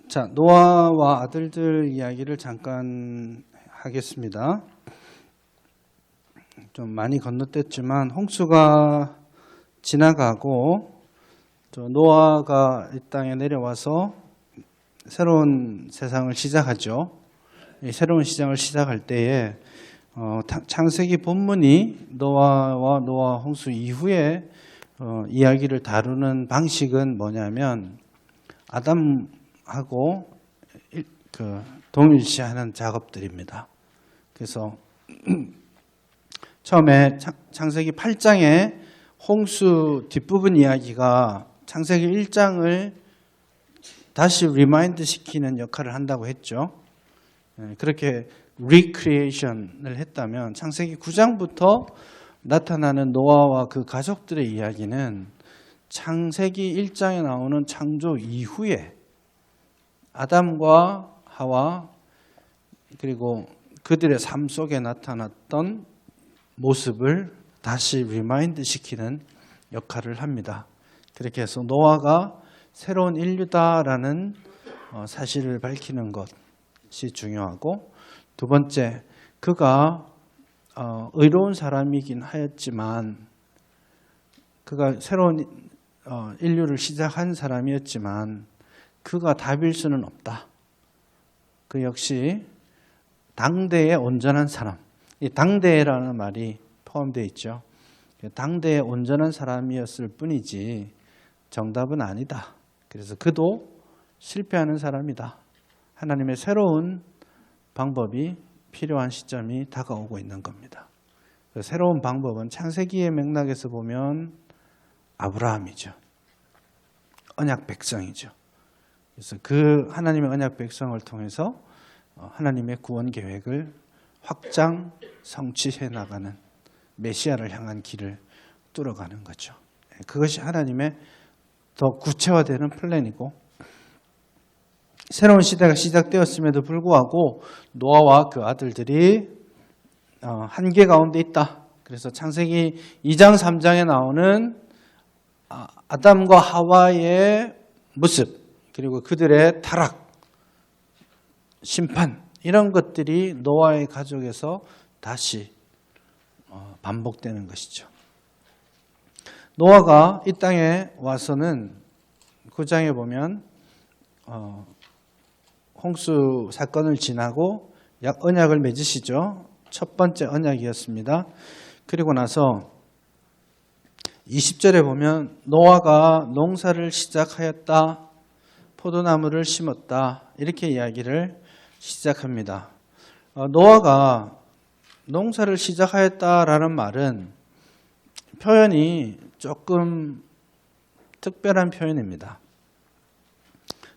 자, 노아와 아들들 이야기를 잠깐 하겠습니다. 좀 많이 건너뛰었지만 홍수가 지나가고 노아가 이 땅에 내려와서 새로운 세상을 시작하죠. 이 새로운 시장을 시작할 때에 창세기 본문이 노아와 노아 홍수 이후에 이야기를 다루는 방식은 뭐냐면 아담하고 동일시하는 작업들입니다. 그래서 처음에 창세기 8장에 홍수 뒷부분 이야기가 창세기 1장을 다시 리마인드 시키는 역할을 한다고 했죠. 그렇게 리크리에이션을 했다면 창세기 9장부터 나타나는 노아와 그 가족들의 이야기는 창세기 1장에 나오는 창조 이후에 아담과 하와 그리고 그들의 삶 속에 나타났던 모습을 다시 리마인드 시키는 역할을 합니다. 그렇게 해서 노아가 새로운 인류다라는 사실을 밝히는 것이 중요하고, 두 번째, 그가 의로운 사람이긴 하였지만 그가 새로운 인류를 시작한 사람이었지만 그가 답일 수는 없다. 그 역시 당대의 온전한 사람, 이 당대라는 말이 포함되어 있죠. 당대의 온전한 사람이었을 뿐이지 정답은 아니다. 그래서 그도 실패하는 사람이다. 하나님의 새로운 방법이 필요한 시점이 다가오고 있는 겁니다. 새로운 방법은 창세기의 맥락에서 보면 아브라함이죠. 언약 백성이죠. 그래서 그 하나님의 언약 백성을 통해서 하나님의 구원 계획을 확장, 성취해 나가는 메시아를 향한 길을 뚫어가는 거죠. 그것이 하나님의 더 구체화되는 플랜이고, 새로운 시대가 시작되었음에도 불구하고 노아와 그 아들들이 한계 가운데 있다. 그래서 창세기 2장 3장에 나오는 아담과 하와의 모습, 그리고 그들의 타락, 심판, 이런 것들이 노아의 가족에서 다시 반복되는 것이죠. 노아가 이 땅에 와서는 9장에 보면 홍수 사건을 지나고 언약을 맺으시죠. 첫 번째 언약이었습니다. 그리고 나서 20절에 보면 노아가 농사를 시작하였다, 포도나무를 심었다, 이렇게 이야기를 시작합니다. 노아가 농사를 시작하였다라는 말은 표현이 조금 특별한 표현입니다.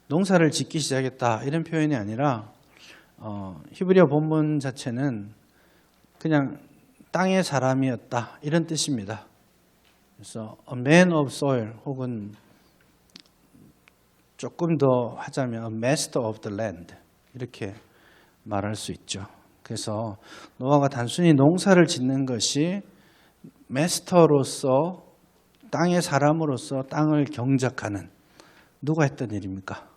농사를 짓기 시작했다 이런 표현이 아니라 히브리어 본문 자체는 그냥 땅의 사람이었다 이런 뜻입니다. 그래서 a man of soil, 혹은 조금 더 하자면 a master of the land, 이렇게 말할 수 있죠. 그래서 노아가 단순히 농사를 짓는 것이 마스터로서, 땅의 사람으로서 땅을 경작하는, 누가 했던 일입니까?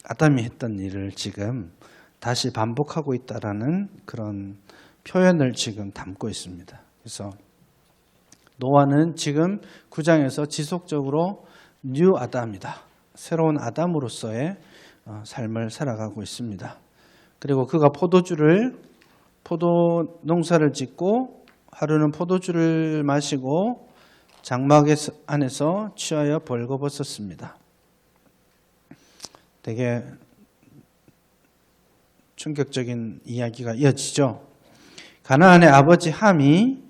아담이 했던 일을 지금 다시 반복하고 있다라는 그런 표현을 지금 담고 있습니다. 그래서 노아는 지금 9장에서 지속적으로 뉴 아담이다, 새로운 아담으로서의 삶을 살아가고 있습니다. 그리고 그가 포도 농사를 짓고 하루는 포도주를 마시고 장막 안에서 취하여 벌거벗었습니다. 되게 충격적인 이야기가 이어지죠. 가나안의 아버지 함이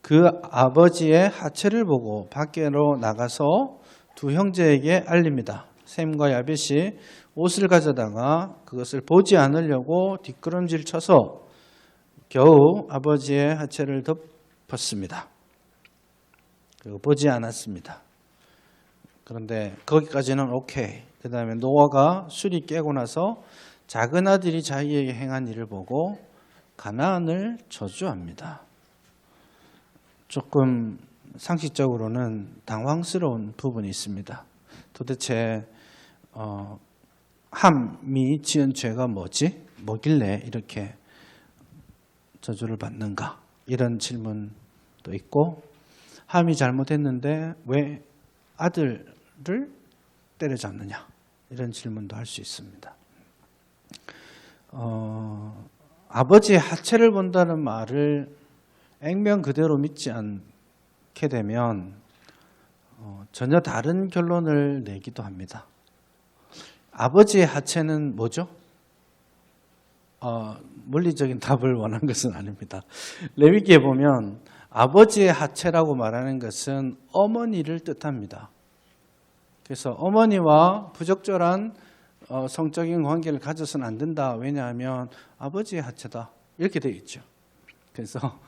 그 아버지의 하체를 보고 밖으로 나가서 두 형제에게 알립니다. 셈과 야벳이 옷을 가져다가 그것을 보지 않으려고 뒷걸음질 쳐서 겨우 아버지의 하체를 덮었습니다. 그리고 보지 않았습니다. 그런데 거기까지는 오케이. 그 다음에 노아가 술이 깨고 나서 작은 아들이 자기에게 행한 일을 보고 가나안을 저주합니다. 조금 상식적으로는 당황스러운 부분이 있습니다. 도대체 함이 지은 죄가 뭐지? 뭐길래 이렇게 저주를 받는가? 이런 질문도 있고, 함이 잘못했는데 왜 아들을 때려잡느냐? 이런 질문도 할 수 있습니다. 아버지의 하체를 본다는 말을 액면 그대로 믿지 않게 되면 전혀 다른 결론을 내기도 합니다. 아버지의 하체는 뭐죠? 물리적인 답을 원한 것은 아닙니다. 레위기에 보면 아버지의 하체라고 말하는 것은 어머니를 뜻합니다. 그래서 어머니와 부적절한 성적인 관계를 가져서는 안 된다. 왜냐하면 아버지의 하체다. 이렇게 되어 있죠. 그래서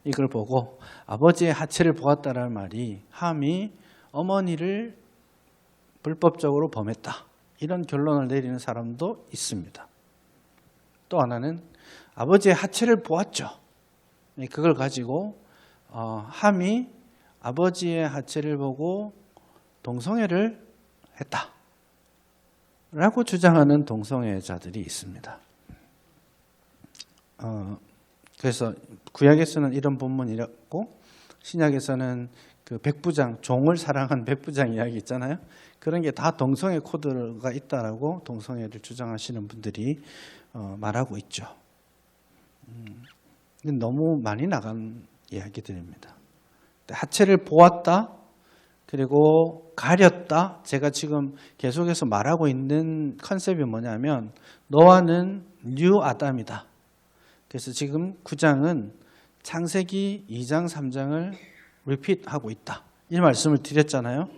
이걸 보고 아버지의 하체를 보았다라는 말이 함이 어머니를 불법적으로 범했다. 이런 결론을 내리는 사람도 있습니다. 또 하나는 아버지의 하체를 보았죠. 그걸 가지고 함이 아버지의 하체를 보고 동성애를 했다. 라고 주장하는 동성애자들이 있습니다. 그래서 구약에서는 이런 본문이었고 신약에서는 그 백부장, 종을 사랑한 백부장 이야기 있잖아요. 그런 게 다 동성애 코드가 있다라고 동성애를 주장하시는 분들이 말하고 있죠. 너무 많이 나간 이야기들입니다. 하체를 보았다, 그리고 가렸다. 제가 지금 계속해서 말하고 있는 컨셉이 뭐냐면 노아는 뉴 아담이다. 그래서 지금 9장은 창세기 2장, 3장을 리핏하고 있다. 이 말씀을 드렸잖아요.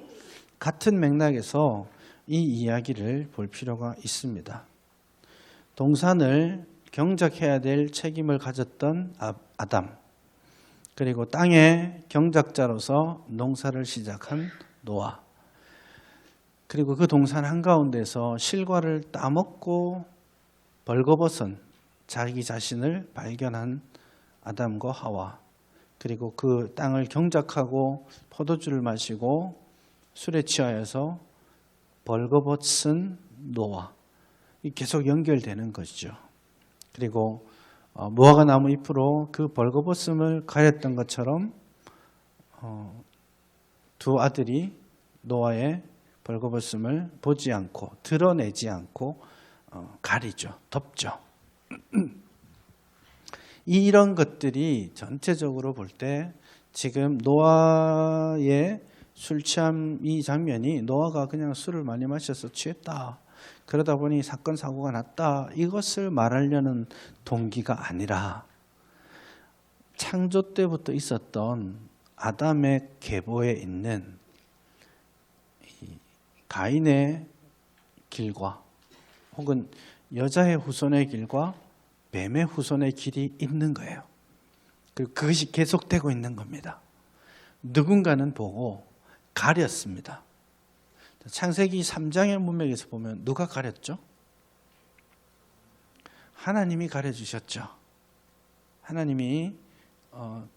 같은 맥락에서 이 이야기를 볼 필요가 있습니다. 동산을 경작해야 될 책임을 가졌던 아담, 그리고 땅의 경작자로서 농사를 시작한 노아, 그리고 그 동산 한가운데서 실과를 따먹고 벌거벗은 자기 자신을 발견한 아담과 하와, 그리고 그 땅을 경작하고 포도주를 마시고 술에 취하여서 벌거벗은 노아, 계속 연결되는 것이죠. 그리고 무화과 나무 잎으로 그 벌거벗음을 가렸던 것처럼 두 아들이 노아의 벌거벗음을 보지 않고 드러내지 않고 가리죠. 덮죠. 이런 것들이 전체적으로 볼 때 지금 노아의 술 취함 이 장면이 노아가 그냥 술을 많이 마셔서 취했다, 그러다 보니 사건 사고가 났다, 이것을 말하려는 동기가 아니라 창조 때부터 있었던 아담의 계보에 있는 가인의 길과 혹은 여자의 후손의 길과 뱀의 후손의 길이 있는 거예요. 그리고 그것이 계속되고 있는 겁니다. 누군가는 보고 가렸습니다. 창세기 3장의 문맥에서 보면 누가 가렸죠? 하나님이 가려주셨죠. 하나님이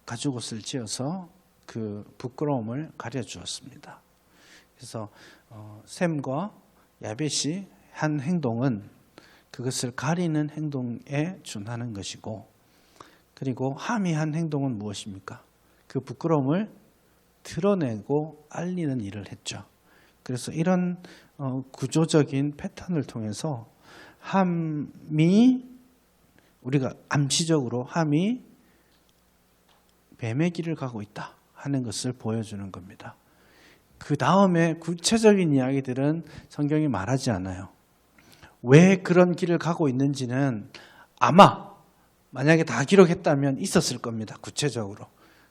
가죽옷을 지어서 그 부끄러움을 가려주었습니다. 그래서 셈과 야벳이 한 행동은 그것을 가리는 행동에 준하는 것이고, 그리고 함이 한 행동은 무엇입니까? 그 부끄러움을 드러내고 알리는 일을 했죠. 그래서 이런 구조적인 패턴을 통해서 함이, 우리가 암시적으로 함이 뱀의 길을 가고 있다 하는 것을 보여주는 겁니다. 그 다음에 구체적인 이야기들은 성경이 말하지 않아요. 왜 그런 길을 가고 있는지는 아마 만약에 다 기록했다면 있었을 겁니다. 구체적으로.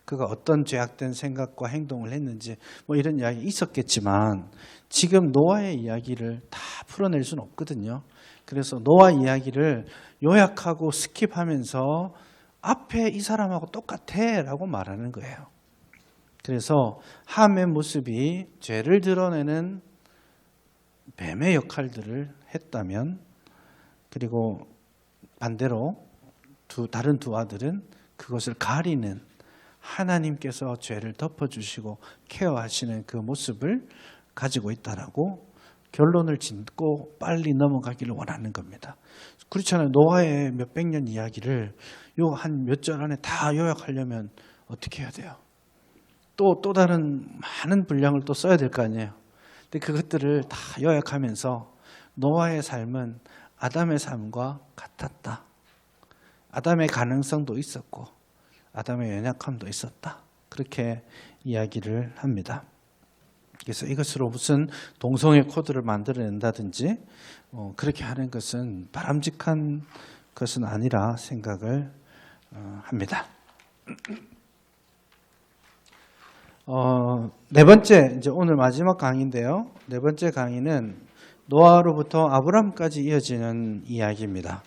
그가 어떤 죄악된 생각과 행동을 했는지 뭐 이런 이야기 있었겠지만 지금 노아의 이야기를 다 풀어낼 수는 없거든요. 그래서 노아 이야기를 요약하고 스킵하면서 앞에 이 사람하고 똑같아 라고 말하는 거예요. 그래서 함의 모습이 죄를 드러내는 뱀의 역할들을 했다면, 그리고 반대로 다른 두 아들은 그것을 가리는, 하나님께서 죄를 덮어주시고 케어하시는 그 모습을 가지고 있다라고 결론을 짓고 빨리 넘어가기를 원하는 겁니다. 그렇잖아요. 노아의 몇백 년 이야기를 요 한 몇 절 안에 다 요약하려면 어떻게 해야 돼요? 또 다른 많은 분량을 또 써야 될 거 아니에요. 근데 그것들을 다 요약하면서 노아의 삶은 아담의 삶과 같았다. 아담의 가능성도 있었고 아담의 연약함도 있었다. 그렇게 이야기를 합니다. 그래서 이것으로 무슨 동성애 코드를 만들어낸다든지 그렇게 하는 것은 바람직한 것은 아니라 생각을 합니다. 네 번째, 이제 오늘 마지막 강의인데요. 네 번째 강의는 노아로부터 아브람까지 이어지는 이야기입니다.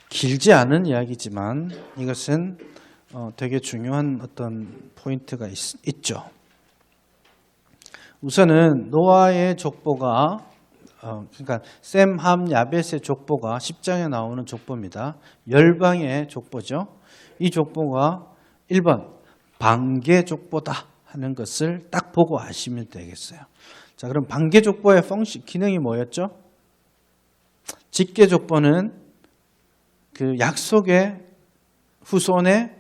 길지 않은 이야기지만 이것은 되게 중요한 어떤 포인트가 있죠. 우선은 노아의 족보가 그러니까 셈, 함, 야벳의 족보가 10장에 나오는 족보입니다. 열방의 족보죠. 이 족보가 1번 반개 족보다 하는 것을 딱 보고 아시면 되겠어요. 자, 그럼 반개 족보의 기능이 뭐였죠? 직계 족보는 그 약속의 후손의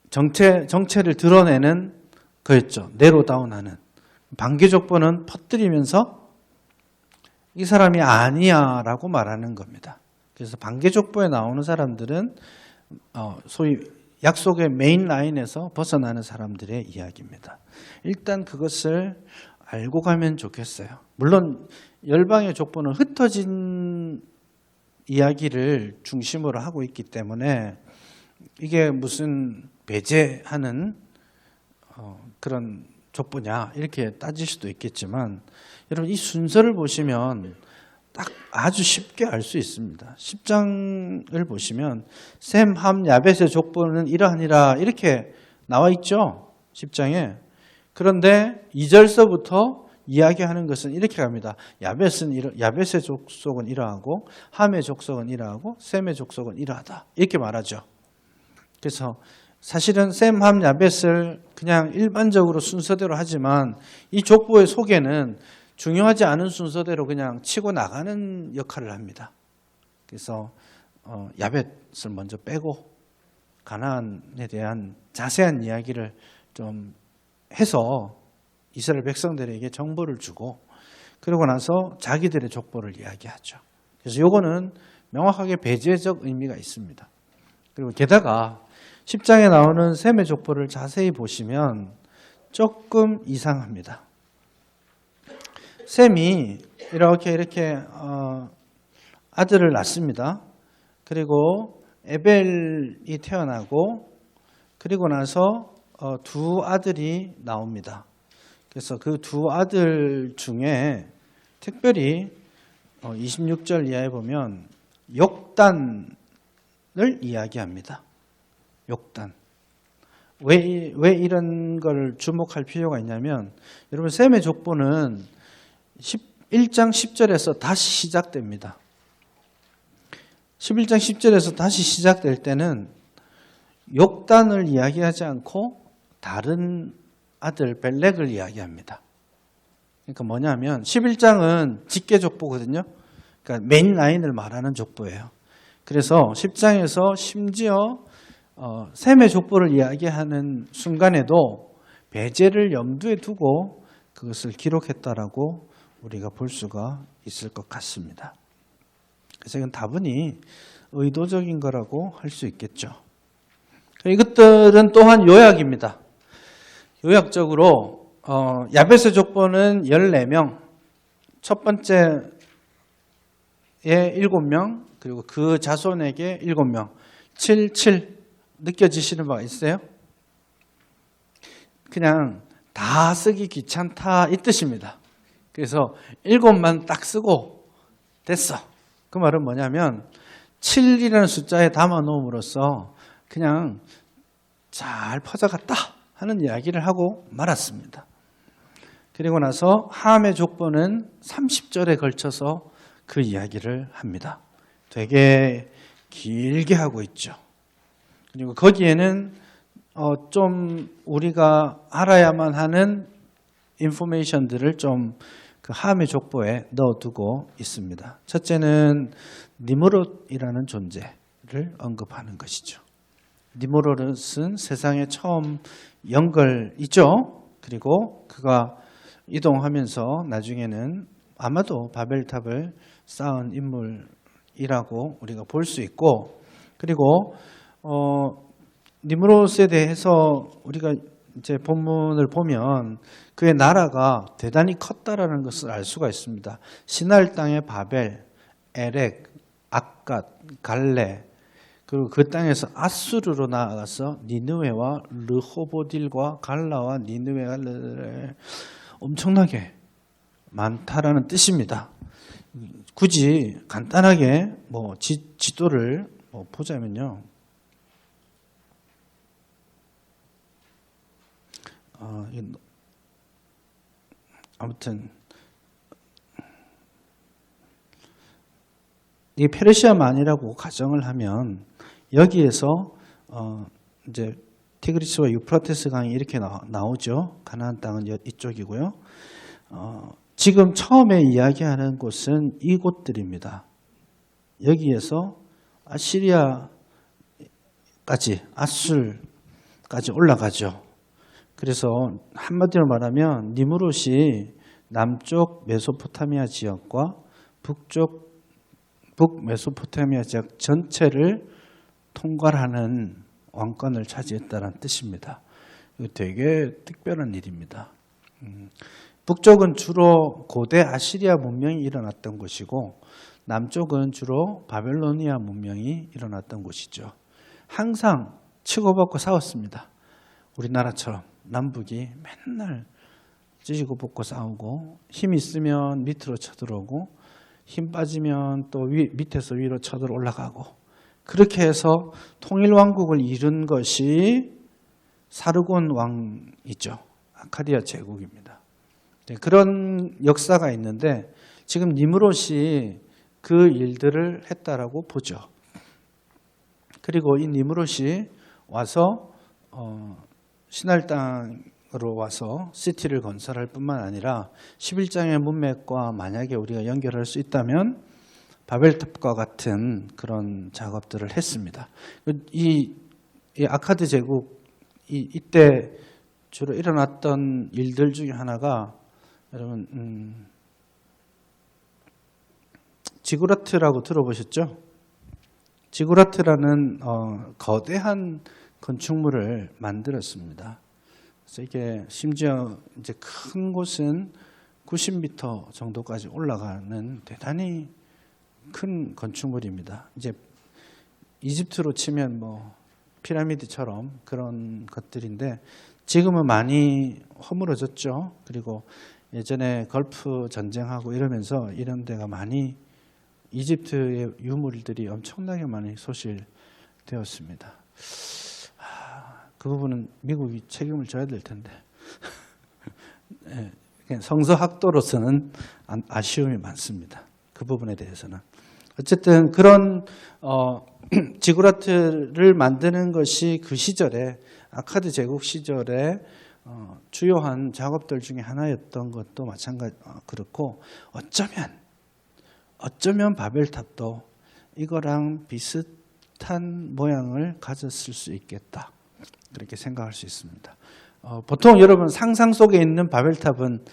정체를 드러내는 거였죠. 내로다운하는. 반개 족보는 퍼뜨리면서 이 사람이 아니야 라고 말하는 겁니다. 그래서 반개 족보에 나오는 사람들은 소위 약속의 메인 라인에서 벗어나는 사람들의 이야기입니다. 일단 그것을 알고 가면 좋겠어요. 물론 열방의 족보는 흩어진 이야기를 중심으로 하고 있기 때문에 이게 무슨 배제하는 그런 족보냐 이렇게 따질 수도 있겠지만 여러분 이 순서를 보시면 딱 아주 쉽게 알 수 있습니다. 10장을 보시면 셈, 함, 야벳의 족보는 이러하니라 이렇게 나와 있죠. 10장에. 그런데 2절서부터 이야기하는 것은 이렇게 갑니다. 야벳의 족속은 이러하고 함의 족속은 이러하고 셈의 족속은 이러하다. 이렇게 말하죠. 그래서 사실은 셈, 함, 야벳을 그냥 일반적으로 순서대로 하지만 이 족보의 소개는 중요하지 않은 순서대로 그냥 치고 나가는 역할을 합니다. 그래서 야벳을 먼저 빼고 가나안에 대한 자세한 이야기를 좀 해서 이스라엘 백성들에게 정보를 주고 그러고 나서 자기들의 족보를 이야기하죠. 그래서 요거는 명확하게 배제적 의미가 있습니다. 그리고 게다가 10장에 나오는 셈의 족보를 자세히 보시면 조금 이상합니다. 셈이 이렇게 아들을 낳습니다. 그리고 에벨이 태어나고 그리고 나서 두 아들이 나옵니다. 그래서 그 두 아들 중에 특별히 26절 이하에 보면 욕단을 이야기합니다. 욕단. 왜 이런 걸 주목할 필요가 있냐면 여러분 셈의 족보는 1장 10절에서 다시 시작됩니다. 11장 10절에서 다시 시작될 때는 욕단을 이야기하지 않고 다른 아들 벨렉을 이야기합니다. 그러니까 뭐냐면 11장은 직계 족보거든요. 그러니까 메인 라인을 말하는 족보예요. 그래서 10장에서 심지어 셈의 족보를 이야기하는 순간에도 배제를 염두에 두고 그것을 기록했다라고 우리가 볼 수가 있을 것 같습니다. 그래서 이건 다분히 의도적인 거라고 할 수 있겠죠. 이것들은 또한 요약입니다. 요약적으로 야벳의 족보는 14명, 첫 번째에 7명, 그리고 그 자손에게 7명, 7 느껴지시는 바가 있어요? 그냥 다 쓰기 귀찮다 이 뜻입니다. 그래서 7만 딱 쓰고 됐어. 그 말은 뭐냐면 7이라는 숫자에 담아 놓음으로써 그냥 잘 퍼져갔다 하는 이야기를 하고 말았습니다. 그리고 나서 함의 족보는 30절에 걸쳐서 그 이야기를 합니다. 되게 길게 하고 있죠. 그리고 거기에는 좀 우리가 알아야만 하는 인포메이션들을 좀 그 함의 족보에 넣어두고 있습니다. 첫째는 니므롯이라는 존재를 언급하는 것이죠. 니므롯은 세상에 처음 연걸이죠. 그리고 그가 이동하면서 나중에는 아마도 바벨탑을 쌓은 인물이라고 우리가 볼 수 있고, 그리고 니므롯에 대해서 우리가 이제 본문을 보면 그의 나라가 대단히 컸다라는 것을 알 수가 있습니다. 시날 땅의 바벨, 에렉, 악갓, 갈레, 그리고 그 땅에서 아수르로 나아가서 니느웨와 르호보딜과 갈라와 니느웨가 엄청나게 많다라는 뜻입니다. 굳이 간단하게 지도를 보자면요. 아무튼 이 페르시아만이라고 가정을 하면 여기에서 이제 티그리스와 유프라테스 강이 이렇게 나오죠. 가나안 땅은 이쪽이고요. 지금 처음에 이야기하는 곳은 이곳들입니다. 여기에서 아시리아까지, 아술까지 올라가죠. 그래서 한마디로 말하면 니므롯이 남쪽 메소포타미아 지역과 북메소포타미아 지역 전체를 통괄하는 왕권을 차지했다는 뜻입니다. 이거 되게 특별한 일입니다. 북쪽은 주로 고대 아시리아 문명이 일어났던 곳이고 남쪽은 주로 바벨로니아 문명이 일어났던 곳이죠. 항상 치고받고 싸웠습니다. 우리나라처럼 남북이 맨날 찢고 볶고 싸우고 힘 있으면 밑으로 쳐들어오고 힘 빠지면 또 밑에서 위로 쳐들어 올라가고 그렇게 해서 통일왕국을 이룬 것이 사르곤 왕이죠. 아카디아 제국입니다. 그런 역사가 있는데 지금 니므롯이 그 일들을 했다라고 보죠. 그리고 이 니므롯이 와서 시날 땅으로 와서 시티를 건설할 뿐만 아니라 11장의 문맥과 만약에 우리가 연결할 수 있다면 바벨탑과 같은 그런 작업들을 했습니다. 이 아카드 제국 이때 주로 일어났던 일들 중에 하나가 여러분 지구라트라고 들어보셨죠? 지구라트라는 거대한 건축물을 만들었습니다. 그래서 이게 심지어 이제 큰 곳은 90m 정도까지 올라가는 대단히 큰 건축물입니다. 이제 이집트로 치면 피라미드처럼 그런 것들인데 지금은 많이 허물어졌죠. 그리고 예전에 걸프 전쟁하고 이러면서 이런 데가 많이 이집트의 유물들이 엄청나게 많이 소실되었습니다. 그 부분은 미국이 책임을 져야 될 텐데 성서학도로서는 아쉬움이 많습니다. 그 부분에 대해서는. 어쨌든 그런 지구라트를 만드는 것이 그 시절에 아카드 제국 시절에 주요한 작업들 중에 하나였던 것도 마찬가지 그렇고 어쩌면 바벨탑도 이거랑 비슷한 모양을 가졌을 수 있겠다. 그렇게 생각할 수 있습니다. 보통 여러분 상상 속에 있는 바벨탑은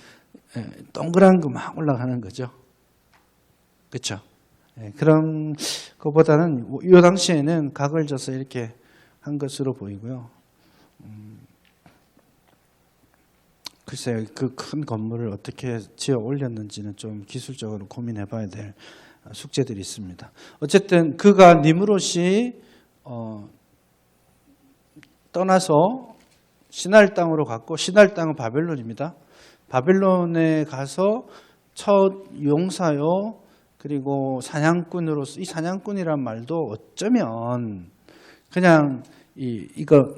동그란 거 막 올라가는 거죠. 그렇죠? 그런 것보다는 이 당시에는 각을 져서 이렇게 한 것으로 보이고요. 글쎄요, 그 큰 건물을 어떻게 지어 올렸는지는 좀 기술적으로 고민해 봐야 될 숙제들이 있습니다. 어쨌든 그가 니므롯이 떠나서 시날 땅으로 갔고 시날 땅은 바벨론입니다. 바벨론에 가서 첫 용사요 그리고 사냥꾼으로서 이 사냥꾼이란 말도 어쩌면 그냥 이거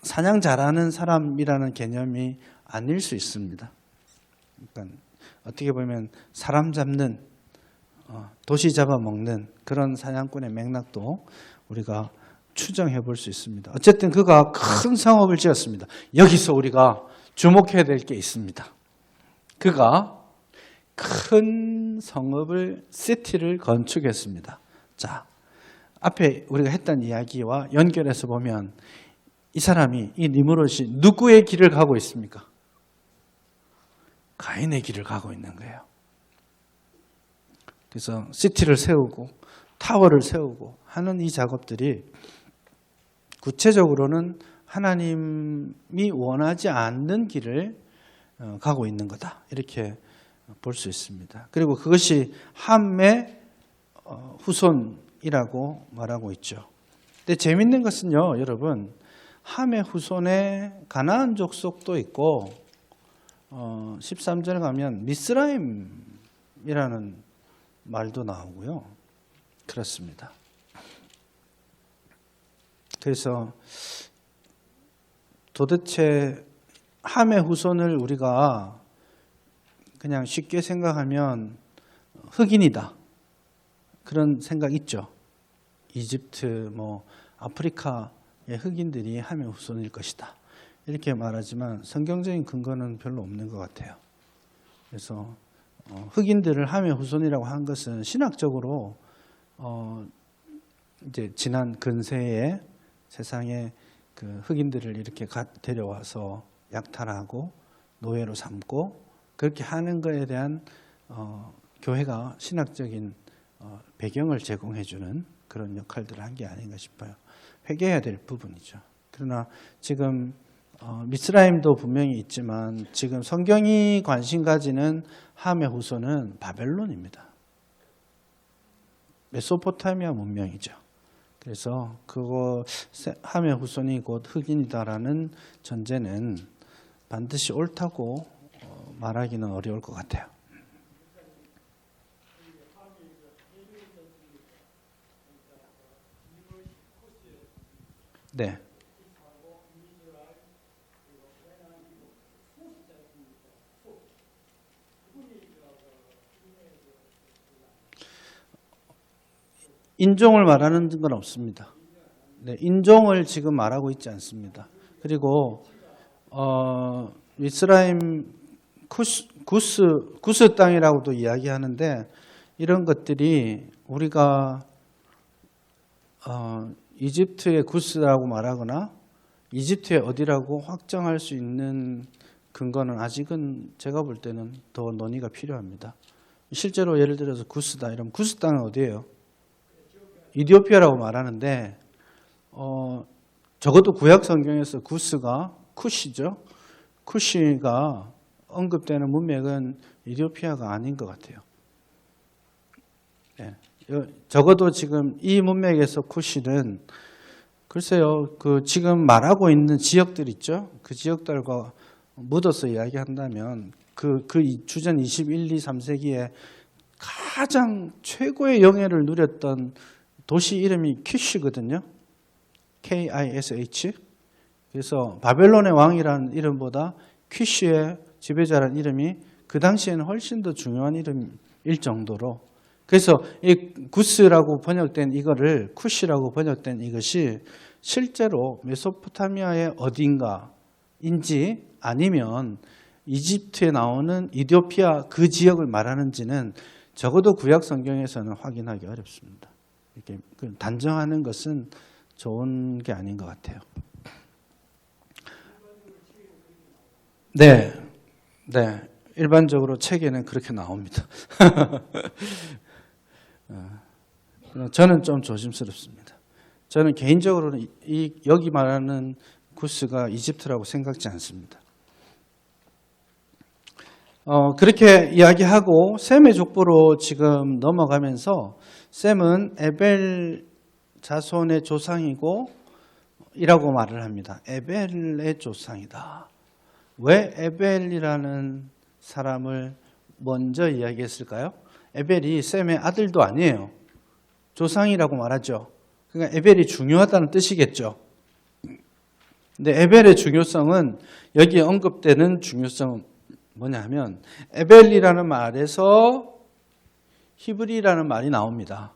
사냥 잘하는 사람이라는 개념이 아닐 수 있습니다. 그러니까 어떻게 보면 사람 잡는 도시 잡아먹는 그런 사냥꾼의 맥락도 우리가 추정해 볼 수 있습니다. 어쨌든 그가 큰 성읍을 지었습니다. 여기서 우리가 주목해야 될 게 있습니다. 그가 큰 성읍을 시티를 건축했습니다. 자, 앞에 우리가 했던 이야기와 연결해서 보면 이 사람이 이 니므롯이 누구의 길을 가고 있습니까? 가인의 길을 가고 있는 거예요. 그래서 시티를 세우고 타워를 세우고 하는 이 작업들이 구체적으로는 하나님이 원하지 않는 길을 가고 있는 거다. 이렇게 볼 수 있습니다. 그리고 그것이 함의 후손이라고 말하고 있죠. 근데 재밌는 것은요, 여러분, 함의 후손에 가나안 족속도 있고 13절에 가면 미스라임이라는 말도 나오고요. 그렇습니다. 그래서 도대체 함의 후손을 우리가 그냥 쉽게 생각하면 흑인이다. 그런 생각 있죠. 이집트, 아프리카의 흑인들이 함의 후손일 것이다. 이렇게 말하지만 성경적인 근거는 별로 없는 것 같아요. 그래서 흑인들을 함의 후손이라고 한 것은 신학적으로 이제 지난 근세에 세상에 그 흑인들을 이렇게 데려와서 약탈하고 노예로 삼고 그렇게 하는 것에 대한 교회가 신학적인 배경을 제공해주는 그런 역할들을 한 게 아닌가 싶어요. 회개해야 될 부분이죠. 그러나 지금 미스라임도 분명히 있지만 지금 성경이 관심 가지는 함의 후손은 바벨론입니다. 메소포타미아 문명이죠. 그래서 그거 함의 후손이 곧 흑인이다라는 전제는 반드시 옳다고 말하기는 어려울 것 같아요. 네. 인종을 말하는 건 없습니다. 네, 인종을 지금 말하고 있지 않습니다. 그리고 미스라임 구스 땅이라고도 이야기하는데 이런 것들이 우리가 이집트의 구스라고 말하거나 이집트의 어디라고 확정할 수 있는 근거는 아직은 제가 볼 때는 더 논의가 필요합니다. 실제로 예를 들어서 구스다 이러면 구스 땅은 어디예요? 이디오피아라고 말하는데 적어도 구약 성경에서 구스가 쿠시죠. 쿠시가 언급되는 문맥은 이디오피아가 아닌 것 같아요. 네. 적어도 지금 이 문맥에서 쿠시는 글쎄요, 그 지금 말하고 있는 지역들 있죠. 그 지역들과 묻어서 이야기한다면 그 주전 21, 2, 3세기에 가장 최고의 영예를 누렸던 도시 이름이 키시거든요. Kish. 그래서 바벨론의 왕이라는 이름보다 키시의 지배자라는 이름이 그 당시에는 훨씬 더 중요한 이름일 정도로 그래서 이 구스라고 번역된 이거를 쿠시라고 번역된 이것이 실제로 메소포타미아의 어딘가인지 아니면 이집트에 나오는 이디오피아 그 지역을 말하는지는 적어도 구약 성경에서는 확인하기 어렵습니다. 이렇게 단정하는 것은 좋은 게 아닌 것 같아요. 네, 네, 일반적으로 책에는 그렇게 나옵니다. 저는 좀 조심스럽습니다. 저는 개인적으로는 여기 말하는 구스가 이집트라고 생각지 않습니다. 그렇게 이야기하고 셈의 족보로 지금 넘어가면서 셈은 에벨 자손의 조상이고 이라고 말을 합니다. 에벨의 조상이다. 왜 에벨이라는 사람을 먼저 이야기했을까요? 에벨이 셈의 아들도 아니에요. 조상이라고 말하죠. 그러니까 에벨이 중요하다는 뜻이겠죠. 근데 에벨의 중요성은 여기에 언급되는 중요성은 뭐냐 하면 에벨이라는 말에서 히브리라는 말이 나옵니다.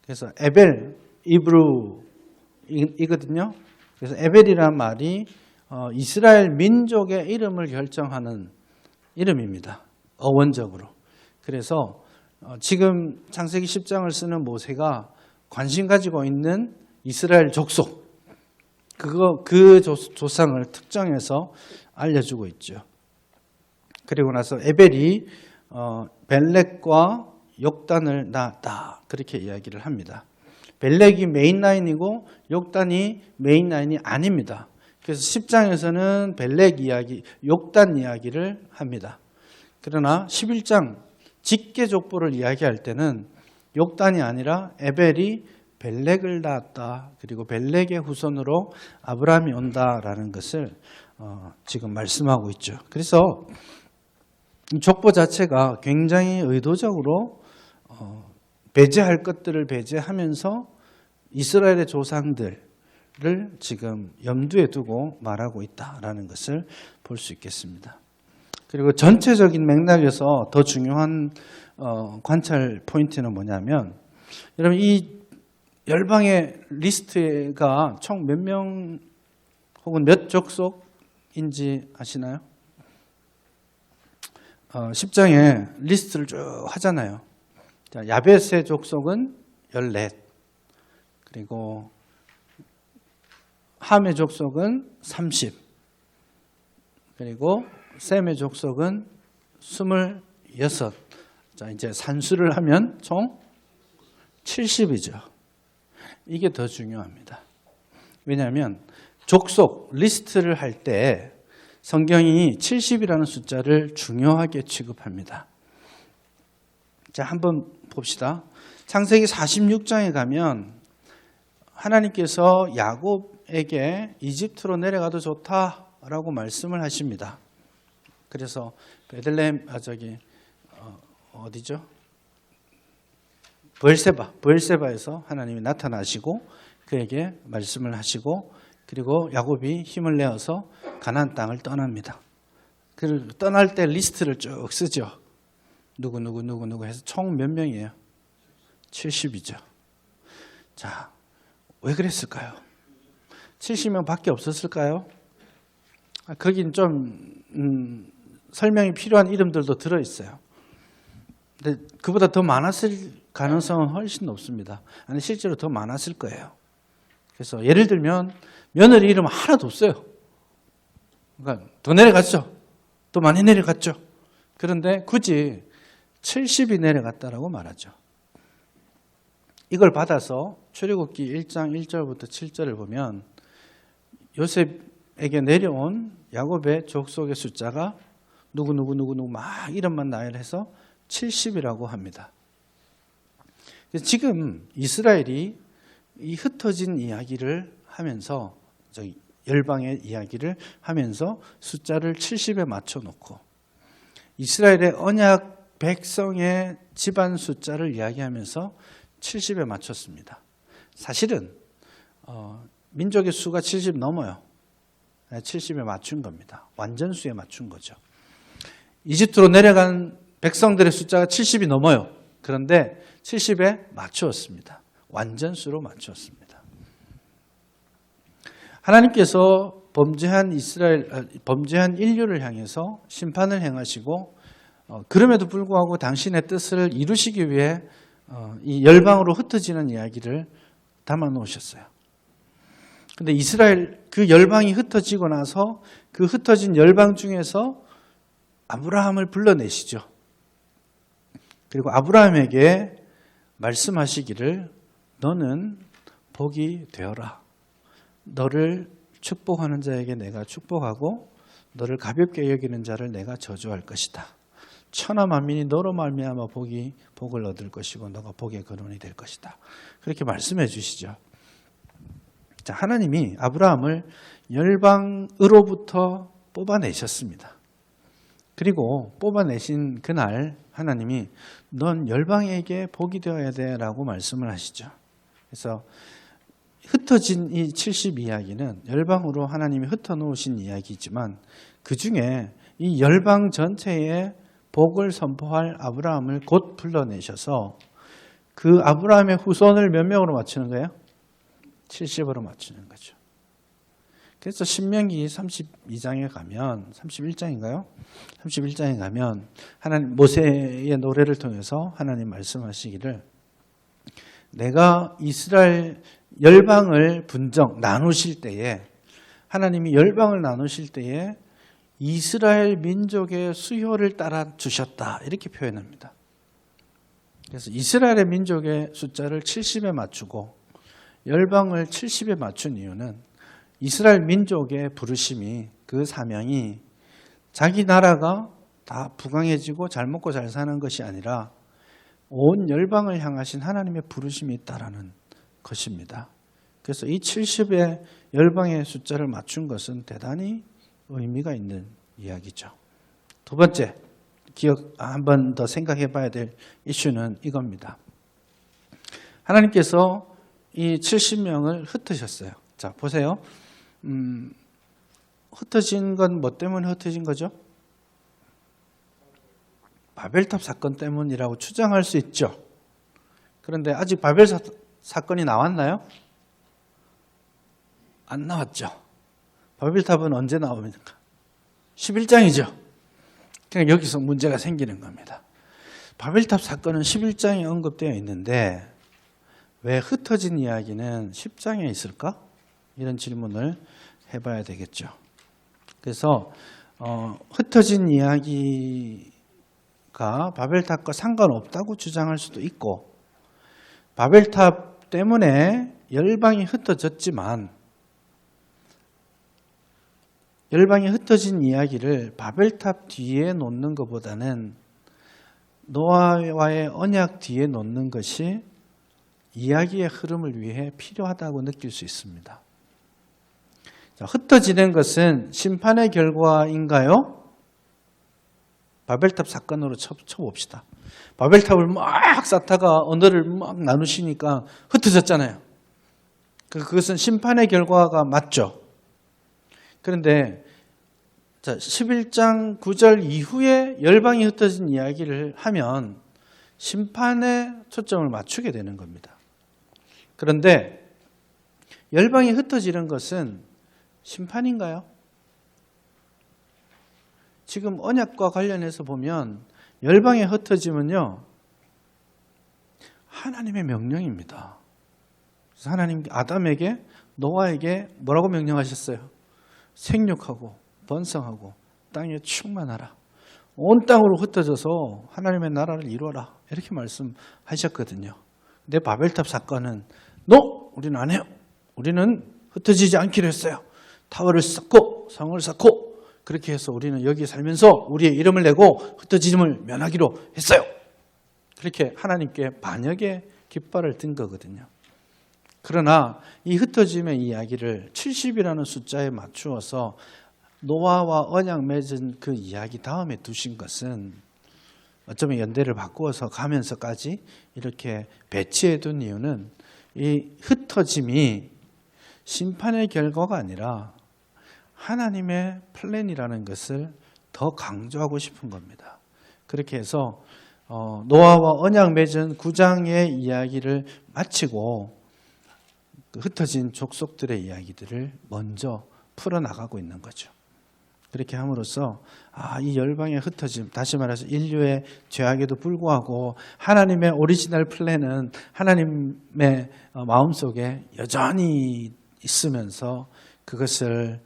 그래서 에벨, 이브루이거든요. 그래서 에벨이라는 말이 이스라엘 민족의 이름을 결정하는 이름입니다. 어원적으로. 그래서 지금 창세기 10장을 쓰는 모세가 관심 가지고 있는 이스라엘 족속, 그 조상을 특정해서 알려주고 있죠. 그리고 나서 에벨이 벨렉과 욕단을 낳았다, 그렇게 이야기를 합니다. 벨렉이 메인 라인이고 욕단이 메인 라인이 아닙니다. 그래서 10장에서는 벨렉 이야기, 욕단 이야기를 합니다. 그러나 11장 직계 족보를 이야기할 때는 욕단이 아니라 에벨이 벨렉을 낳았다, 그리고 벨렉의 후손으로 아브라함이 온다라는 것을 지금 말씀하고 있죠. 그래서 이 족보 자체가 굉장히 의도적으로 배제할 것들을 배제하면서 이스라엘의 조상들을 지금 염두에 두고 말하고 있다라는 것을 볼 수 있겠습니다. 그리고 전체적인 맥락에서 더 중요한 관찰 포인트는 뭐냐면, 여러분 이 열방의 리스트가 총 몇 명 혹은 몇 족속인지 아시나요? 10장에 리스트를 쭉 하잖아요. 자, 야벳의 족속은 14, 그리고 함의 족속은 30, 그리고 셈의 족속은 26. 자, 이제 산수를 하면 총 70이죠. 이게 더 중요합니다. 왜냐하면 족속 리스트를 할 때 성경이 70이라는 숫자를 중요하게 취급합니다. 자, 한번 봅시다. 창세기 46장에 가면 하나님께서 야곱에게 이집트로 내려가도 좋다라고 말씀을 하십니다. 그래서 베들레헴, 어디죠? 브엘세바에서 하나님이 나타나시고 그에게 말씀을 하시고, 그리고 야곱이 힘을 내어서 가나안 땅을 떠납니다. 그 떠날 때 리스트를 쭉 쓰죠. 누구 해서 총 몇 명이에요? 70이죠. 자, 왜 그랬을까요? 70명밖에 없었을까요? 거긴 좀 설명이 필요한 이름들도 들어있어요. 근데 그보다 더 많았을 가능성은 훨씬 높습니다. 아니, 실제로 더 많았을 거예요. 그래서 예를 들면 며느리 이름 하나도 없어요. 그러니까 더 내려갔죠. 더 많이 내려갔죠. 그런데 굳이 70이 내려갔다라고 말하죠. 이걸 받아서 출애굽기 1장 1절부터 7절을 보면 요셉에게 내려온 야곱의 족속의 숫자가 누구 막 이름만 나열해서 70이라고 합니다. 지금 이스라엘이 이 흩어진 이야기를 하면서, 열방의 이야기를 하면서 숫자를 70에 맞춰놓고 이스라엘의 언약 백성의 집안 숫자를 이야기하면서 70에 맞췄습니다. 사실은 민족의 수가 70 넘어요. 70에 맞춘 겁니다. 완전수에 맞춘 거죠. 이집트로 내려간 백성들의 숫자가 70이 넘어요. 그런데 70에 맞추었습니다. 완전수로 맞추었습니다. 하나님께서 범죄한 인류를 향해서 심판을 행하시고, 그럼에도 불구하고 당신의 뜻을 이루시기 위해 이 열방으로 흩어지는 이야기를 담아 놓으셨어요. 근데 이스라엘 그 열방이 흩어지고 나서 그 흩어진 열방 중에서 아브라함을 불러내시죠. 그리고 아브라함에게 말씀하시기를 너는 복이 되어라. 너를 축복하는 자에게 내가 축복하고 너를 가볍게 여기는 자를 내가 저주할 것이다. 천하 만민이 너로 말미암아 복을 얻을 것이고 너가 복의 근원이 될 것이다. 그렇게 말씀해 주시죠. 자, 하나님이 아브라함을 열방으로부터 뽑아내셨습니다. 그리고 뽑아내신 그날 하나님이 넌 열방에게 복이 되어야 돼라고 말씀을 하시죠. 그래서 흩어진 이 70 이야기는 열방으로 하나님이 흩어놓으신 이야기지만 그 중에 이 열방 전체에 복을 선포할 아브라함을 곧 불러내셔서 그 아브라함의 후손을 몇 명으로 맞추는 거예요? 70으로 맞추는 거죠. 그래서 신명기 32장에 가면 31장인가요? 31장에 가면 하나님 모세의 노래를 통해서 하나님 말씀하시기를 내가 이스라엘 열방을 분정 나누실 때에 하나님이 열방을 나누실 때에 이스라엘 민족의 수요를 따라 주셨다 이렇게 표현합니다. 그래서 이스라엘의 민족의 숫자를 70에 맞추고 열방을 70에 맞춘 이유는 이스라엘 민족의 부르심이 그 사명이 자기 나라가 다 부강해지고 잘 먹고 잘 사는 것이 아니라 온 열방을 향하신 하나님의 부르심이 있다라는 것입니다. 그래서 이 70의 열방의 숫자를 맞춘 것은 대단히 의미가 있는 이야기죠. 두 번째, 한 번 더 생각해 봐야 될 이슈는 이겁니다. 하나님께서 이 70명을 흩으셨어요. 자, 보세요. 흩어진 건 뭐 때문에 흩어진 거죠? 바벨탑 사건 때문이라고 추정할 수 있죠. 그런데 아직 바벨 사건이 나왔나요? 안 나왔죠. 바벨탑은 언제 나옵니까? 11장이죠. 그러니까 여기서 문제가 생기는 겁니다. 바벨탑 사건은 11장에 언급되어 있는데 왜 흩어진 이야기는 10장에 있을까? 이런 질문을 해봐야 되겠죠. 그래서 흩어진 이야기가 바벨탑과 상관없다고 주장할 수도 있고 바벨탑 때문에 열방이 흩어졌지만 열방이 흩어진 이야기를 바벨탑 뒤에 놓는 것보다는 노아와의 언약 뒤에 놓는 것이 이야기의 흐름을 위해 필요하다고 느낄 수 있습니다. 자, 흩어지는 것은 심판의 결과인가요? 바벨탑 사건으로 쳐봅시다. 바벨탑을 막 쌓다가 언어를 막 나누시니까 흩어졌잖아요. 그것은 심판의 결과가 맞죠. 그런데 11장 9절 이후에 열방이 흩어진 이야기를 하면 심판에 초점을 맞추게 되는 겁니다. 그런데 열방이 흩어지는 것은 심판인가요? 지금 언약과 관련해서 보면 열방이 흩어지면요 하나님의 명령입니다. 그래서 하나님 아담에게 노아에게 뭐라고 명령하셨어요? 생육하고 번성하고 땅에 충만하라. 온 땅으로 흩어져서 하나님의 나라를 이루어라. 이렇게 말씀하셨거든요. 근데 바벨탑 사건은 우리는 안 해요. 우리는 흩어지지 않기로 했어요. 타워를 쌓고 성을 쌓고 그렇게 해서 우리는 여기 살면서 우리의 이름을 내고 흩어짐을 면하기로 했어요. 그렇게 하나님께 반역의 깃발을 든 거거든요. 그러나 이 흩어짐의 이야기를 70이라는 숫자에 맞추어서 노아와 언약 맺은 그 이야기 다음에 두신 것은 어쩌면 연대를 바꾸어서 가면서까지 이렇게 배치해 둔 이유는 이 흩어짐이 심판의 결과가 아니라 하나님의 플랜이라는 것을 더 강조하고 싶은 겁니다. 그렇게 해서 노아와 언약 맺은 9장의 이야기를 마치고 흩어진 족속들의 이야기들을 먼저 풀어나가고 있는 거죠. 그렇게 함으로써 이 열방의 흩어짐, 다시 말해서 인류의 죄악에도 불구하고 하나님의 오리지널 플랜은 하나님의 마음속에 여전히 있으면서 그것을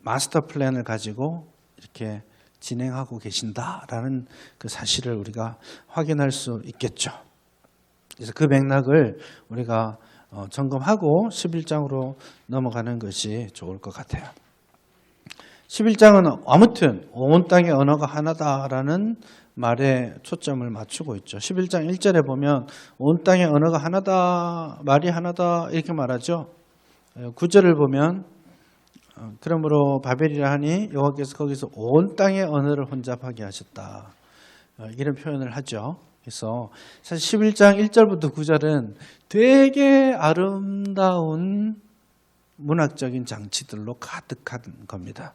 마스터 플랜을 가지고 이렇게 진행하고 계신다라는 그 사실을 우리가 확인할 수 있겠죠. 그래서 그 맥락을 우리가 점검하고 11장으로 넘어가는 것이 좋을 것 같아요. 11장은 아무튼 온 땅의 언어가 하나다라는 말에 초점을 맞추고 있죠. 11장 1절에 보면 온 땅의 언어가 하나다, 말이 하나다 이렇게 말하죠. 9절을 보면 그러므로 바벨이라 하니 여호와께서 거기서 온 땅의 언어를 혼잡하게 하셨다. 이런 표현을 하죠. 그래서 사실 11장 1절부터 9절은 되게 아름다운 문학적인 장치들로 가득한 겁니다.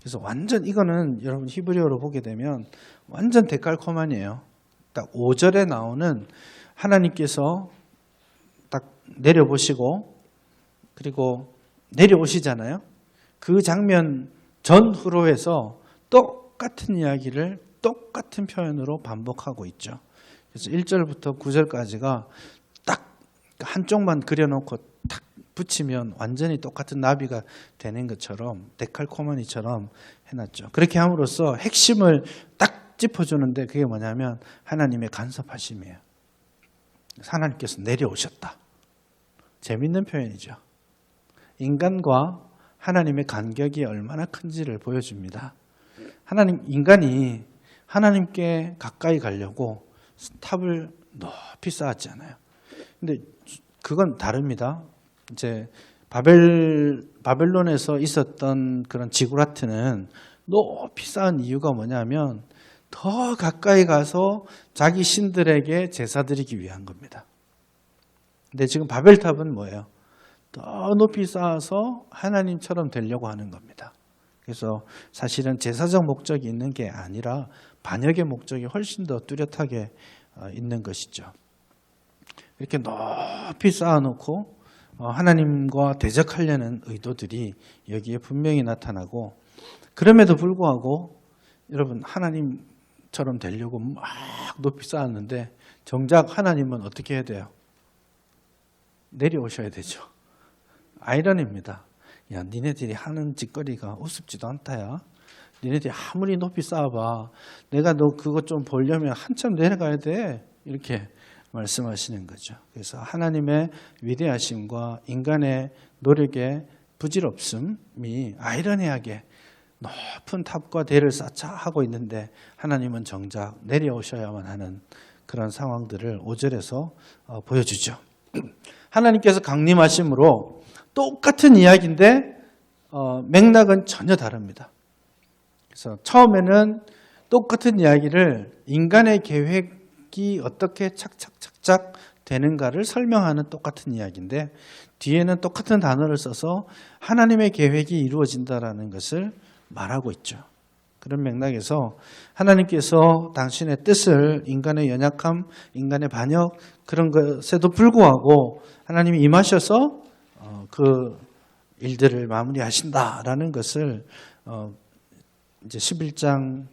그래서 완전 이거는 여러분 히브리어로 보게 되면 완전 데칼코마니에요. 딱 5절에 나오는 하나님께서 딱 내려보시고 그리고 내려오시잖아요. 그 장면 전후로 해서 똑같은 이야기를 똑같은 표현으로 반복하고 있죠. 그래서 1절부터 9절까지가 딱 한쪽만 그려놓고 탁 붙이면 완전히 똑같은 나비가 되는 것처럼 데칼코마니처럼 해놨죠. 그렇게 함으로써 핵심을 딱 짚어주는데 그게 뭐냐면 하나님의 간섭하심이에요. 하나님께서 내려오셨다. 재밌는 표현이죠. 인간과 하나님의 간격이 얼마나 큰지를 보여줍니다. 인간이 하나님께 가까이 가려고 탑을 높이 쌓았잖아요. 근데 그건 다릅니다. 이제 바벨론에서 있었던 그런 지구라트는 높이 쌓은 이유가 뭐냐면 더 가까이 가서 자기 신들에게 제사 드리기 위한 겁니다. 근데 지금 바벨탑은 뭐예요? 더 높이 쌓아서 하나님처럼 되려고 하는 겁니다. 그래서 사실은 제사적 목적이 있는 게 아니라 반역의 목적이 훨씬 더 뚜렷하게 있는 것이죠. 이렇게 높이 쌓아놓고 하나님과 대적하려는 의도들이 여기에 분명히 나타나고, 그럼에도 불구하고 여러분 하나님처럼 되려고 막 높이 쌓았는데 정작 하나님은 어떻게 해야 돼요? 내려오셔야 되죠. 아이러니입니다. 야, 니네들이 하는 짓거리가 우습지도 않다야. 니네들이 아무리 높이 쌓아봐. 내가 너 그거 좀 보려면 한참 내려가야 돼. 이렇게 말씀하시는 거죠. 그래서 하나님의 위대하심과 인간의 노력의 부질없음이 아이러니하게 높은 탑과 대를 쌓자 하고 있는데 하나님은 정작 내려오셔야만 하는 그런 상황들을 5절에서 보여주죠. 하나님께서 강림하심으로 똑같은 이야기인데 맥락은 전혀 다릅니다. 그래서 처음에는 똑같은 이야기를 인간의 계획이 어떻게 착착착착 되는가를 설명하는 똑같은 이야기인데 뒤에는 똑같은 단어를 써서 하나님의 계획이 이루어진다라는 것을 말하고 있죠. 그런 맥락에서 하나님께서 당신의 뜻을 인간의 연약함, 인간의 반역 그런 것에도 불구하고 하나님이 임하셔서 그 일들을 마무리하신다라는 것을 이제 11장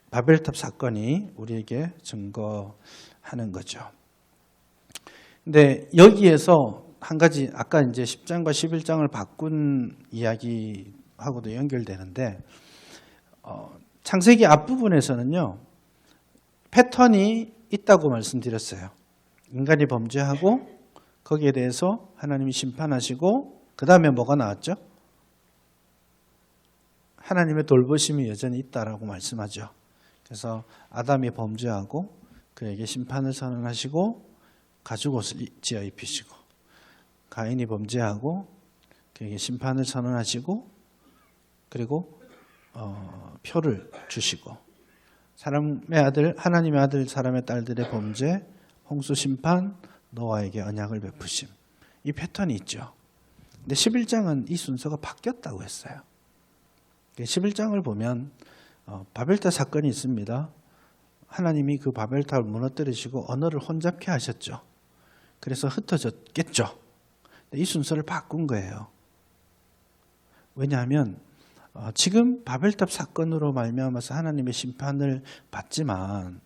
바벨탑 사건이 우리에게 증거하는 거죠. 근데 여기에서 한 가지 아까 이제 10장과 11장을 바꾼 이야기하고도 연결되는데 창세기 앞부분에서는요 패턴이 있다고 말씀드렸어요. 인간이 범죄하고 거기에 대해서 하나님이 심판하시고 그 다음에 뭐가 나왔죠? 하나님의 돌보심이 여전히 있다라고 말씀하죠. 그래서 아담이 범죄하고 그에게 심판을 선언하시고 가죽옷을 지어 입히시고, 가인이 범죄하고 그에게 심판을 선언하시고 그리고 표를 주시고, 사람의 아들, 하나님의 아들, 사람의 딸들의 범죄, 홍수 심판, 노아에게 언약을 베푸심. 이 패턴이 있죠. 근데 11장은 이 순서가 바뀌었다고 했어요. 11장을 보면 바벨탑 사건이 있습니다. 하나님이 그 바벨탑을 무너뜨리시고 언어를 혼잡케 하셨죠. 그래서 흩어졌겠죠. 이 순서를 바꾼 거예요. 왜냐하면 지금 바벨탑 사건으로 말미암아서 하나님의 심판을 받지만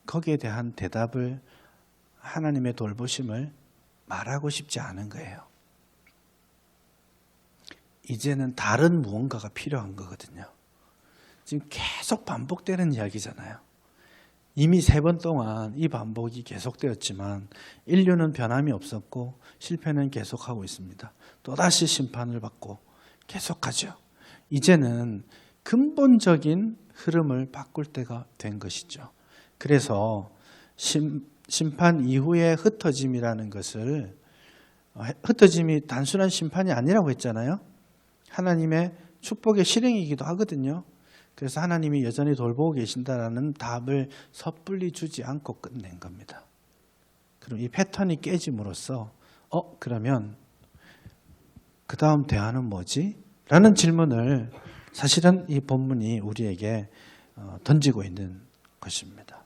거기에 대한 대답을 하나님의 돌보심을 말하고 싶지 않은 거예요. 이제는 다른 무언가가 필요한 거거든요. 지금 계속 반복되는 이야기잖아요. 이미 3번 동안 이 반복이 계속되었지만 인류는 변함이 없었고 실패는 계속하고 있습니다. 또다시 심판을 받고 계속하죠. 이제는 근본적인 흐름을 바꿀 때가 된 것이죠. 그래서 심판 이후의 흩어짐이라는 것을, 흩어짐이 단순한 심판이 아니라고 했잖아요. 하나님의 축복의 실행이기도 하거든요. 그래서 하나님이 여전히 돌보고 계신다라는 답을 섣불리 주지 않고 끝낸 겁니다. 그럼 이 패턴이 깨짐으로써 그러면 그 다음 대안은 뭐지? 라는 질문을 사실은 이 본문이 우리에게 던지고 있는 것입니다.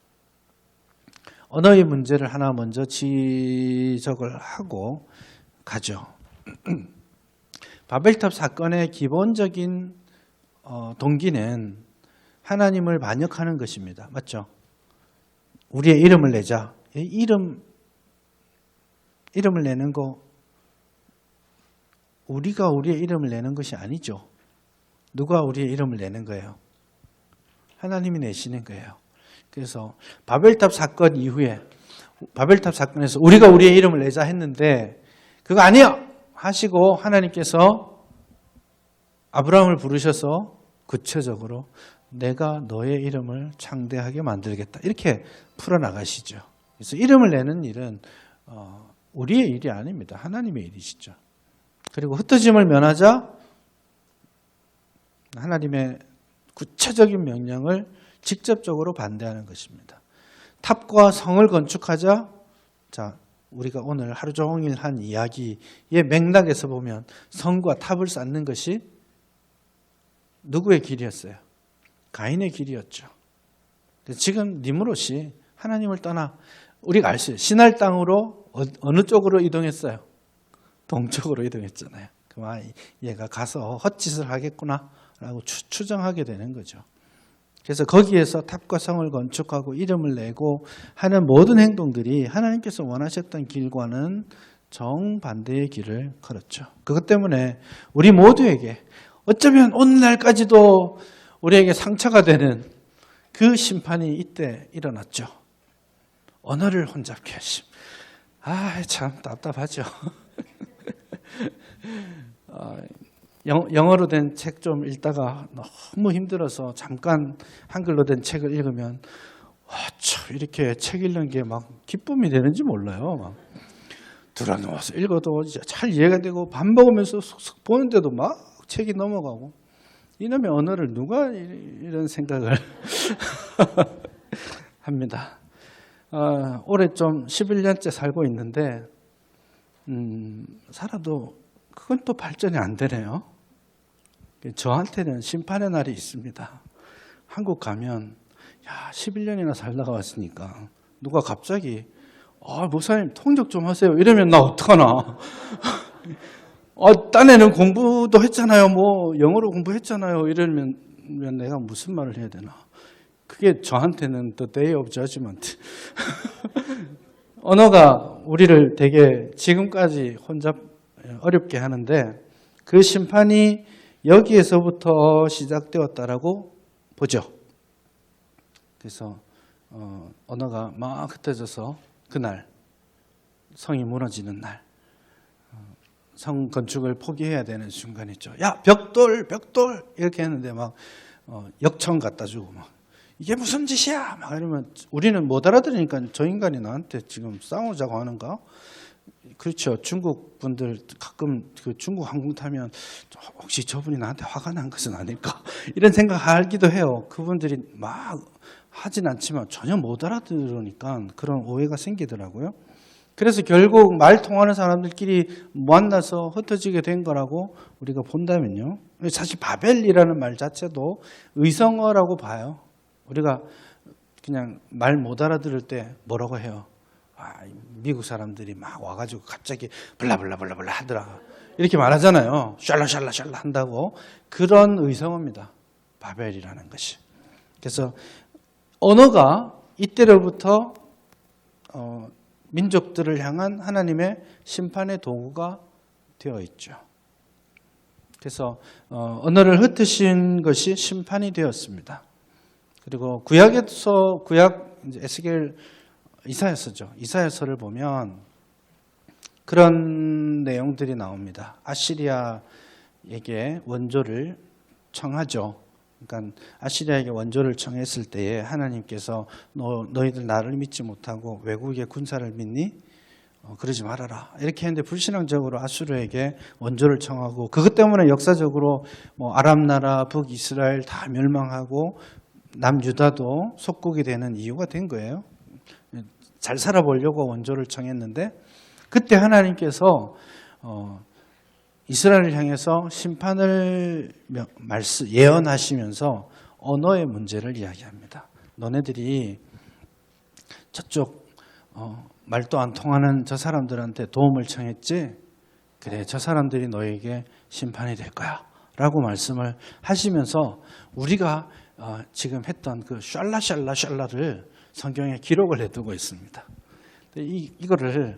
언어의 문제를 하나 먼저 지적을 하고 가죠. 바벨탑 사건의 기본적인 동기는 하나님을 반역하는 것입니다. 맞죠? 우리의 이름을 내자. 이름을 내는 거 우리가 우리의 이름을 내는 것이 아니죠. 누가 우리의 이름을 내는 거예요? 하나님이 내시는 거예요. 그래서 바벨탑 사건 이후에 바벨탑 사건에서 우리가 우리의 이름을 내자 했는데 그거 아니야 하시고 하나님께서 아브라함을 부르셔서 구체적으로 내가 너의 이름을 창대하게 만들겠다 이렇게 풀어나가시죠. 그래서 이름을 내는 일은 우리의 일이 아닙니다. 하나님의 일이시죠. 그리고 흩어짐을 면하자 하나님의 구체적인 명령을 직접적으로 반대하는 것입니다. 탑과 성을 건축하자, 자 우리가 오늘 하루 종일 한 이야기의 맥락에서 보면 성과 탑을 쌓는 것이 누구의 길이었어요? 가인의 길이었죠. 지금 니므롯이 하나님을 떠나 우리가 알 수 있어요. 신할 땅으로 어느 쪽으로 이동했어요? 동쪽으로 이동했잖아요. 그만 얘가 가서 헛짓을 하겠구나라고 추정하게 되는 거죠. 그래서 거기에서 탑과 성을 건축하고 이름을 내고 하는 모든 행동들이 하나님께서 원하셨던 길과는 정반대의 길을 걸었죠. 그것 때문에 우리 모두에게 어쩌면 오늘날까지도 우리에게 상처가 되는 그 심판이 이때 일어났죠. 언어를 혼잡케 하심. 참 답답하죠. 영어로 된 책 좀 읽다가 너무 힘들어서 잠깐 한글로 된 책을 읽으면 참 이렇게 책 읽는 게 막 기쁨이 되는지 몰라요. 막 들어누워서 읽어도 잘 이해가 되고 밥 먹으면서 쏙쏙 보는데도 막 책이 넘어가고 이놈의 언어를 누가 이런 생각을 합니다. 올해 좀 11년째 살고 있는데 살아도 그건 또 발전이 안 되네요. 저한테는 심판의 날이 있습니다. 한국 가면 11년이나 살다가 왔으니까 누가 갑자기 목사님 통역 좀 하세요 이러면 나 어떡하나. 딴에는 공부도 했잖아요. 뭐 영어로 공부했잖아요. 이러면 내가 무슨 말을 해야 되나. 그게 저한테는 the day of judgment. 언어가 우리를 되게 지금까지 어렵게 하는데 그 심판이 여기에서부터 시작되었다라고 보죠. 그래서 언어가 막 흩어져서 그날 성이 무너지는 날 성 건축을 포기해야 되는 순간이죠. 야 벽돌 이렇게 했는데 막 역청 갖다 주고 막 이게 무슨 짓이야 막 이러면 우리는 못 알아들으니까 저 인간이 나한테 지금 싸우자고 하는가? 그렇죠. 중국 분들 가끔 그 중국 항공 타면 혹시 저분이 나한테 화가 난 것은 아닐까 이런 생각하기도 해요. 그분들이 막 하진 않지만 전혀 못 알아들으니까 그런 오해가 생기더라고요. 그래서 결국 말 통하는 사람들끼리 만나서 흩어지게 된 거라고 우리가 본다면요. 사실 바벨이라는 말 자체도 의성어라고 봐요. 우리가 그냥 말 못 알아들을 때 뭐라고 해요? 미국 사람들이 막 와가지고 갑자기 블라블라블라블라 하더라. 이렇게 말하잖아요. 샬라샬라샬라 한다고. 그런 의성어입니다. 바벨이라는 것이. 그래서 언어가 이때로부터 민족들을 향한 하나님의 심판의 도구가 되어 있죠. 그래서 언어를 흩으신 것이 심판이 되었습니다. 그리고 구약에서 에스겔 이사야서죠. 이사야서를 보면 그런 내용들이 나옵니다. 아시리아에게 원조를 청하죠. 그러니까 아시리아에게 원조를 청했을 때에 하나님께서 너희들 나를 믿지 못하고 외국의 군사를 믿니? 그러지 말아라. 이렇게 했는데 불신앙적으로 아수르에게 원조를 청하고 그것 때문에 역사적으로 아람 나라, 북이스라엘 다 멸망하고 남유다도 속국이 되는 이유가 된 거예요. 잘 살아보려고 원조를 청했는데 그때 하나님께서 이스라엘을 향해서 심판을 예언하시면서 언어의 문제를 이야기합니다. 너네들이 저쪽 말도 안 통하는 저 사람들한테 도움을 청했지? 그래, 저 사람들이 너에게 심판이 될 거야 라고 말씀을 하시면서 우리가 지금 했던 그 샬라를 성경에 기록을 해두고 있습니다. 이거를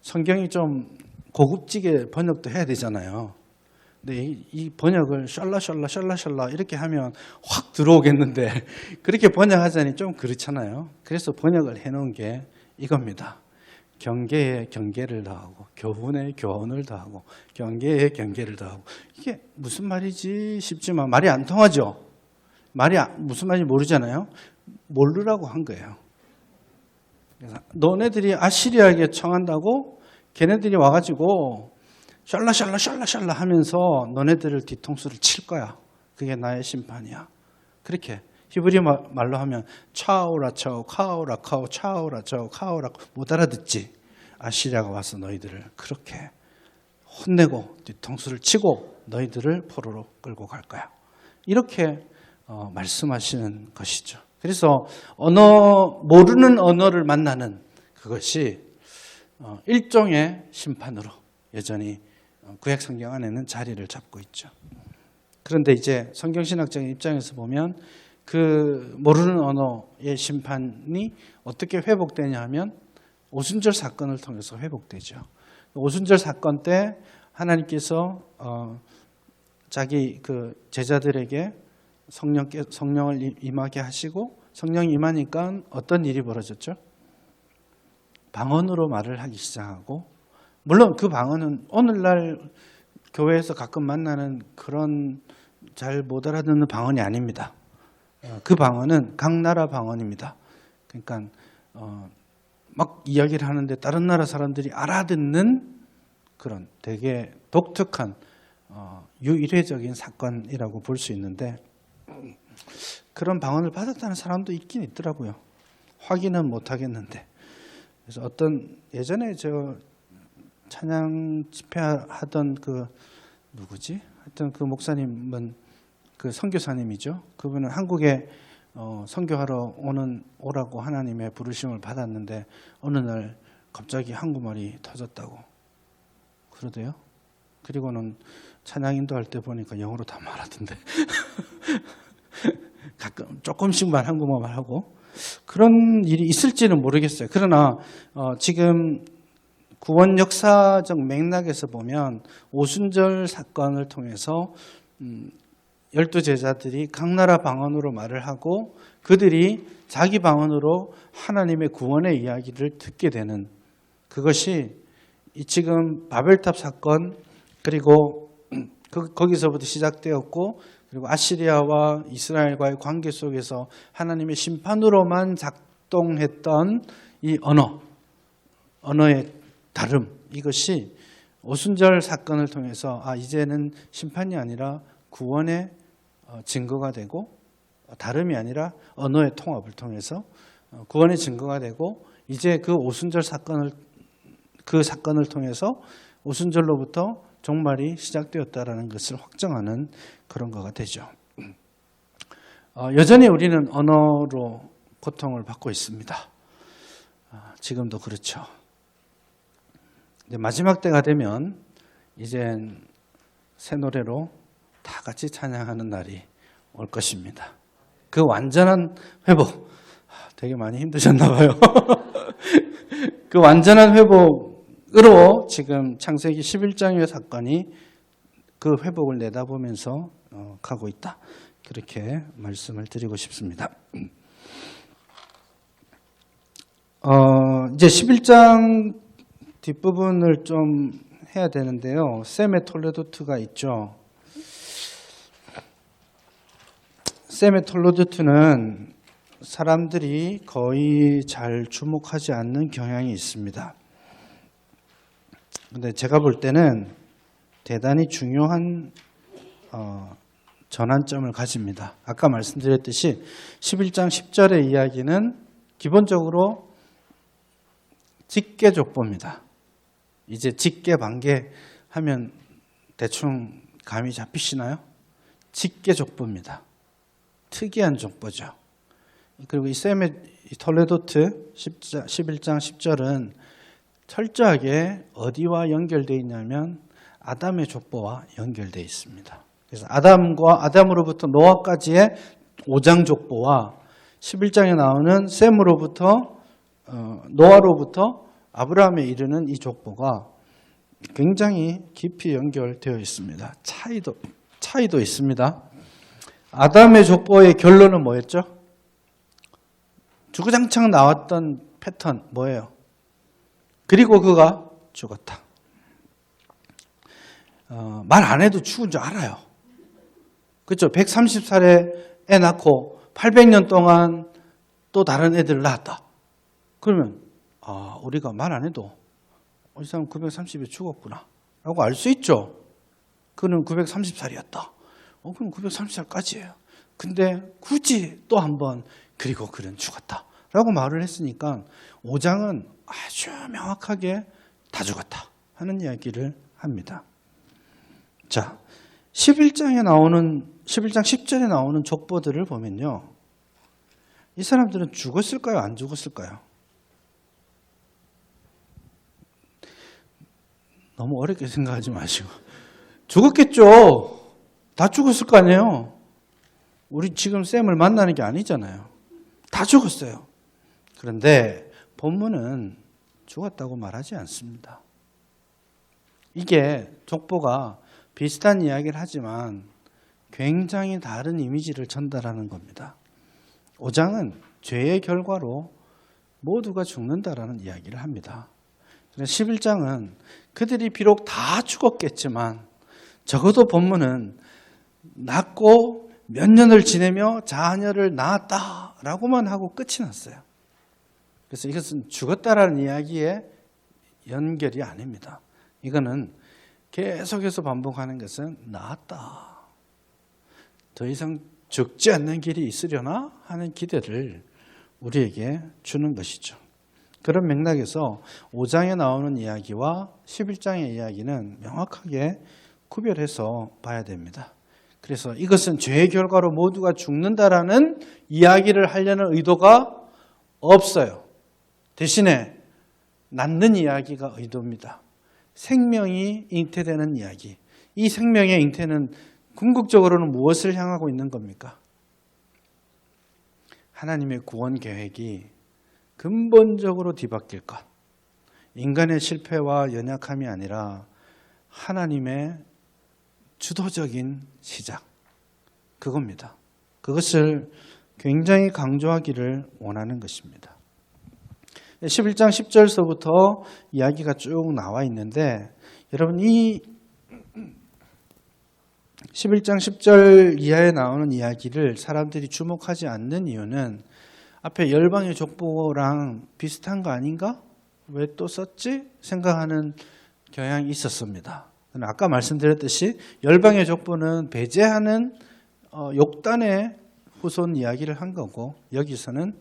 성경이 좀 고급지게 번역도 해야 되잖아요. 근데 이 번역을 샬라 이렇게 하면 확 들어오겠는데 그렇게 번역하자니 좀 그렇잖아요. 그래서 번역을 해놓은 게 이겁니다. 경계에 경계를 더하고 교훈에 교훈을 더하고 경계에 경계를 더하고. 이게 무슨 말이지 싶지만 말이 안 통하죠. 무슨 말인지 모르잖아요. 모르라고 한 거예요. 그래서 너네들이 아시리아에게 청한다고 걔네들이 와가지고 샬라 하면서 너네들을 뒤통수를 칠 거야. 그게 나의 심판이야. 그렇게 히브리 말로 하면 차오라 못 알아듣지. 아시리아가 와서 너희들을 그렇게 혼내고 뒤통수를 치고 너희들을 포로로 끌고 갈 거야. 이렇게 말씀하시는 것이죠. 그래서 모르는 언어를 만나는 그것이 일종의 심판으로 여전히 구약 성경 안에는 자리를 잡고 있죠. 그런데 이제 성경신학적인 입장에서 보면 그 모르는 언어의 심판이 어떻게 회복되냐 하면 오순절 사건을 통해서 회복되죠. 오순절 사건 때 하나님께서 자기 그 제자들에게 성령을 임하게 하시고 성령이 임하니까 어떤 일이 벌어졌죠? 방언으로 말을 하기 시작하고, 물론 그 방언은 오늘날 교회에서 가끔 만나는 그런 잘 못 알아듣는 방언이 아닙니다. 그 방언은 각 나라 방언입니다. 그러니까 막 이야기를 하는데 다른 나라 사람들이 알아듣는 그런 되게 독특한 유일회적인 사건이라고 볼 수 있는데, 그런 방언을 받았다는 사람도 있긴 있더라고요. 확인은 못 하겠는데. 그래서 예전에 저 찬양 집회하던 그 누구지? 하여튼 그 목사님은 그 선교사님이죠. 그분은 한국에 선교하러 오라고 하나님의 부르심을 받았는데 어느 날 갑자기 한국말이 터졌다고 그러대요. 그리고는 찬양 인도할 때 보니까 영어로 다 말하던데 가끔 조금씩만 한국말 하고 그런 일이 있을지는 모르겠어요. 그러나 지금 구원 역사적 맥락에서 보면 오순절 사건을 통해서 12제자들이 각 나라 방언으로 말을 하고 그들이 자기 방언으로 하나님의 구원의 이야기를 듣게 되는, 그것이 지금 바벨탑 사건 그리고 거기서부터 시작되었고, 그리고 아시리아와 이스라엘과의 관계 속에서 하나님의 심판으로만 작동했던 이 언어의 다름, 이것이 오순절 사건을 통해서 이제는 심판이 아니라 구원의 증거가 되고, 다름이 아니라 언어의 통합을 통해서 구원의 증거가 되고, 이제 그 오순절 사건을 통해서 오순절로부터 종말이 시작되었다라는 것을 확정하는 그런 거가 되죠. 여전히 우리는 언어로 고통을 받고 있습니다. 지금도 그렇죠. 이제 마지막 때가 되면 이젠 새 노래로 다 같이 찬양하는 날이 올 것입니다. 그 완전한 회복, 되게 많이 힘드셨나 봐요. 그 완전한 회복으로 지금 창세기 11장의 사건이 그 회복을 내다보면서 가고 있다. 그렇게 말씀을 드리고 싶습니다. 이제 11장 뒷부분을 좀 해야 되는데요. 세메 톨레도트가 있죠. 세메 톨레도트는 사람들이 거의 잘 주목하지 않는 경향이 있습니다. 근데 제가 볼 때는 대단히 중요한 전환점을 가집니다. 아까 말씀드렸듯이 11장 10절의 이야기는 기본적으로 직계족보입니다. 이제 직계반계 하면 대충 감이 잡히시나요? 직계족보입니다. 특이한 족보죠. 그리고 이 톨레도트 11장 10절은 철저하게 어디와 연결되어 있냐면 아담의 족보와 연결되어 있습니다. 그래서 아담으로부터 노아까지의 5장 족보와 11장에 나오는 셈으로부터 노아로부터 아브라함에 이르는 이 족보가 굉장히 깊이 연결되어 있습니다. 차이도 있습니다. 아담의 족보의 결론은 뭐였죠? 주구장창 나왔던 패턴 뭐예요? 그리고 그가 죽었다. 말 안 해도 죽은 줄 알아요. 그렇죠? 130살에 애 낳고 800년 동안 또 다른 애들을 낳았다. 그러면 우리가 말 안 해도 이 사람 930에 죽었구나 라고 알 수 있죠. 그는 930살이었다. 그럼 930살까지예요. 근데 굳이 또 한 번 그리고 그는 죽었다 라고 말을 했으니까 5장은 아주 명확하게 다 하는 이야기를 합니다. 자, 11장 10절에 나오는 족보들을 보면요. 이 사람들은 죽었을까요? 안 죽었을까요? 너무 어렵게 생각하지 마시고. 죽었겠죠. 다 죽었을 거 아니에요. 우리 지금 쌤을 만나는 게 아니잖아요. 다 죽었어요. 그런데 본문은 죽었다고 말하지 않습니다. 이게 족보가 비슷한 이야기를 하지만 굉장히 다른 이미지를 전달하는 겁니다. 5장은 죄의 결과로 모두가 죽는다라는 이야기를 합니다. 11장은 그들이 비록 다 죽었겠지만 적어도 본문은 낳고 몇 년을 지내며 자녀를 낳았다라고만 하고 끝이 났어요. 그래서 이것은 죽었다라는 이야기의 연결이 아닙니다. 이거는 계속해서 반복하는 것은 낳았다. 더 이상 죽지 않는 길이 있으려나 하는 기대를 우리에게 주는 것이죠. 그런 맥락에서 5장에 나오는 이야기와 11장의 이야기는 명확하게 구별해서 봐야 됩니다. 그래서 이것은 죄의 결과로 모두가 죽는다라는 이야기를 하려는 의도가 없어요. 대신에 낳는 이야기가 의도입니다. 생명이 잉태되는 이야기. 이 생명의 잉태는 궁극적으로는 무엇을 향하고 있는 겁니까? 하나님의 구원 계획이 근본적으로 뒤바뀔 것. 인간의 실패와 연약함이 아니라 하나님의 주도적인 시작. 그겁니다. 그것을 굉장히 강조하기를 원하는 것입니다. 11장 10절서부터 이야기가 쭉 나와 있는데 여러분 이 11장 10절 이하에 나오는 이야기를 사람들이 주목하지 않는 이유는 앞에 열방의 족보랑 비슷한 거 아닌가? 왜 또 썼지? 생각하는 경향이 있었습니다. 아까 말씀드렸듯이 열방의 족보는 배제하는 욕단의 후손 이야기를 한 거고 여기서는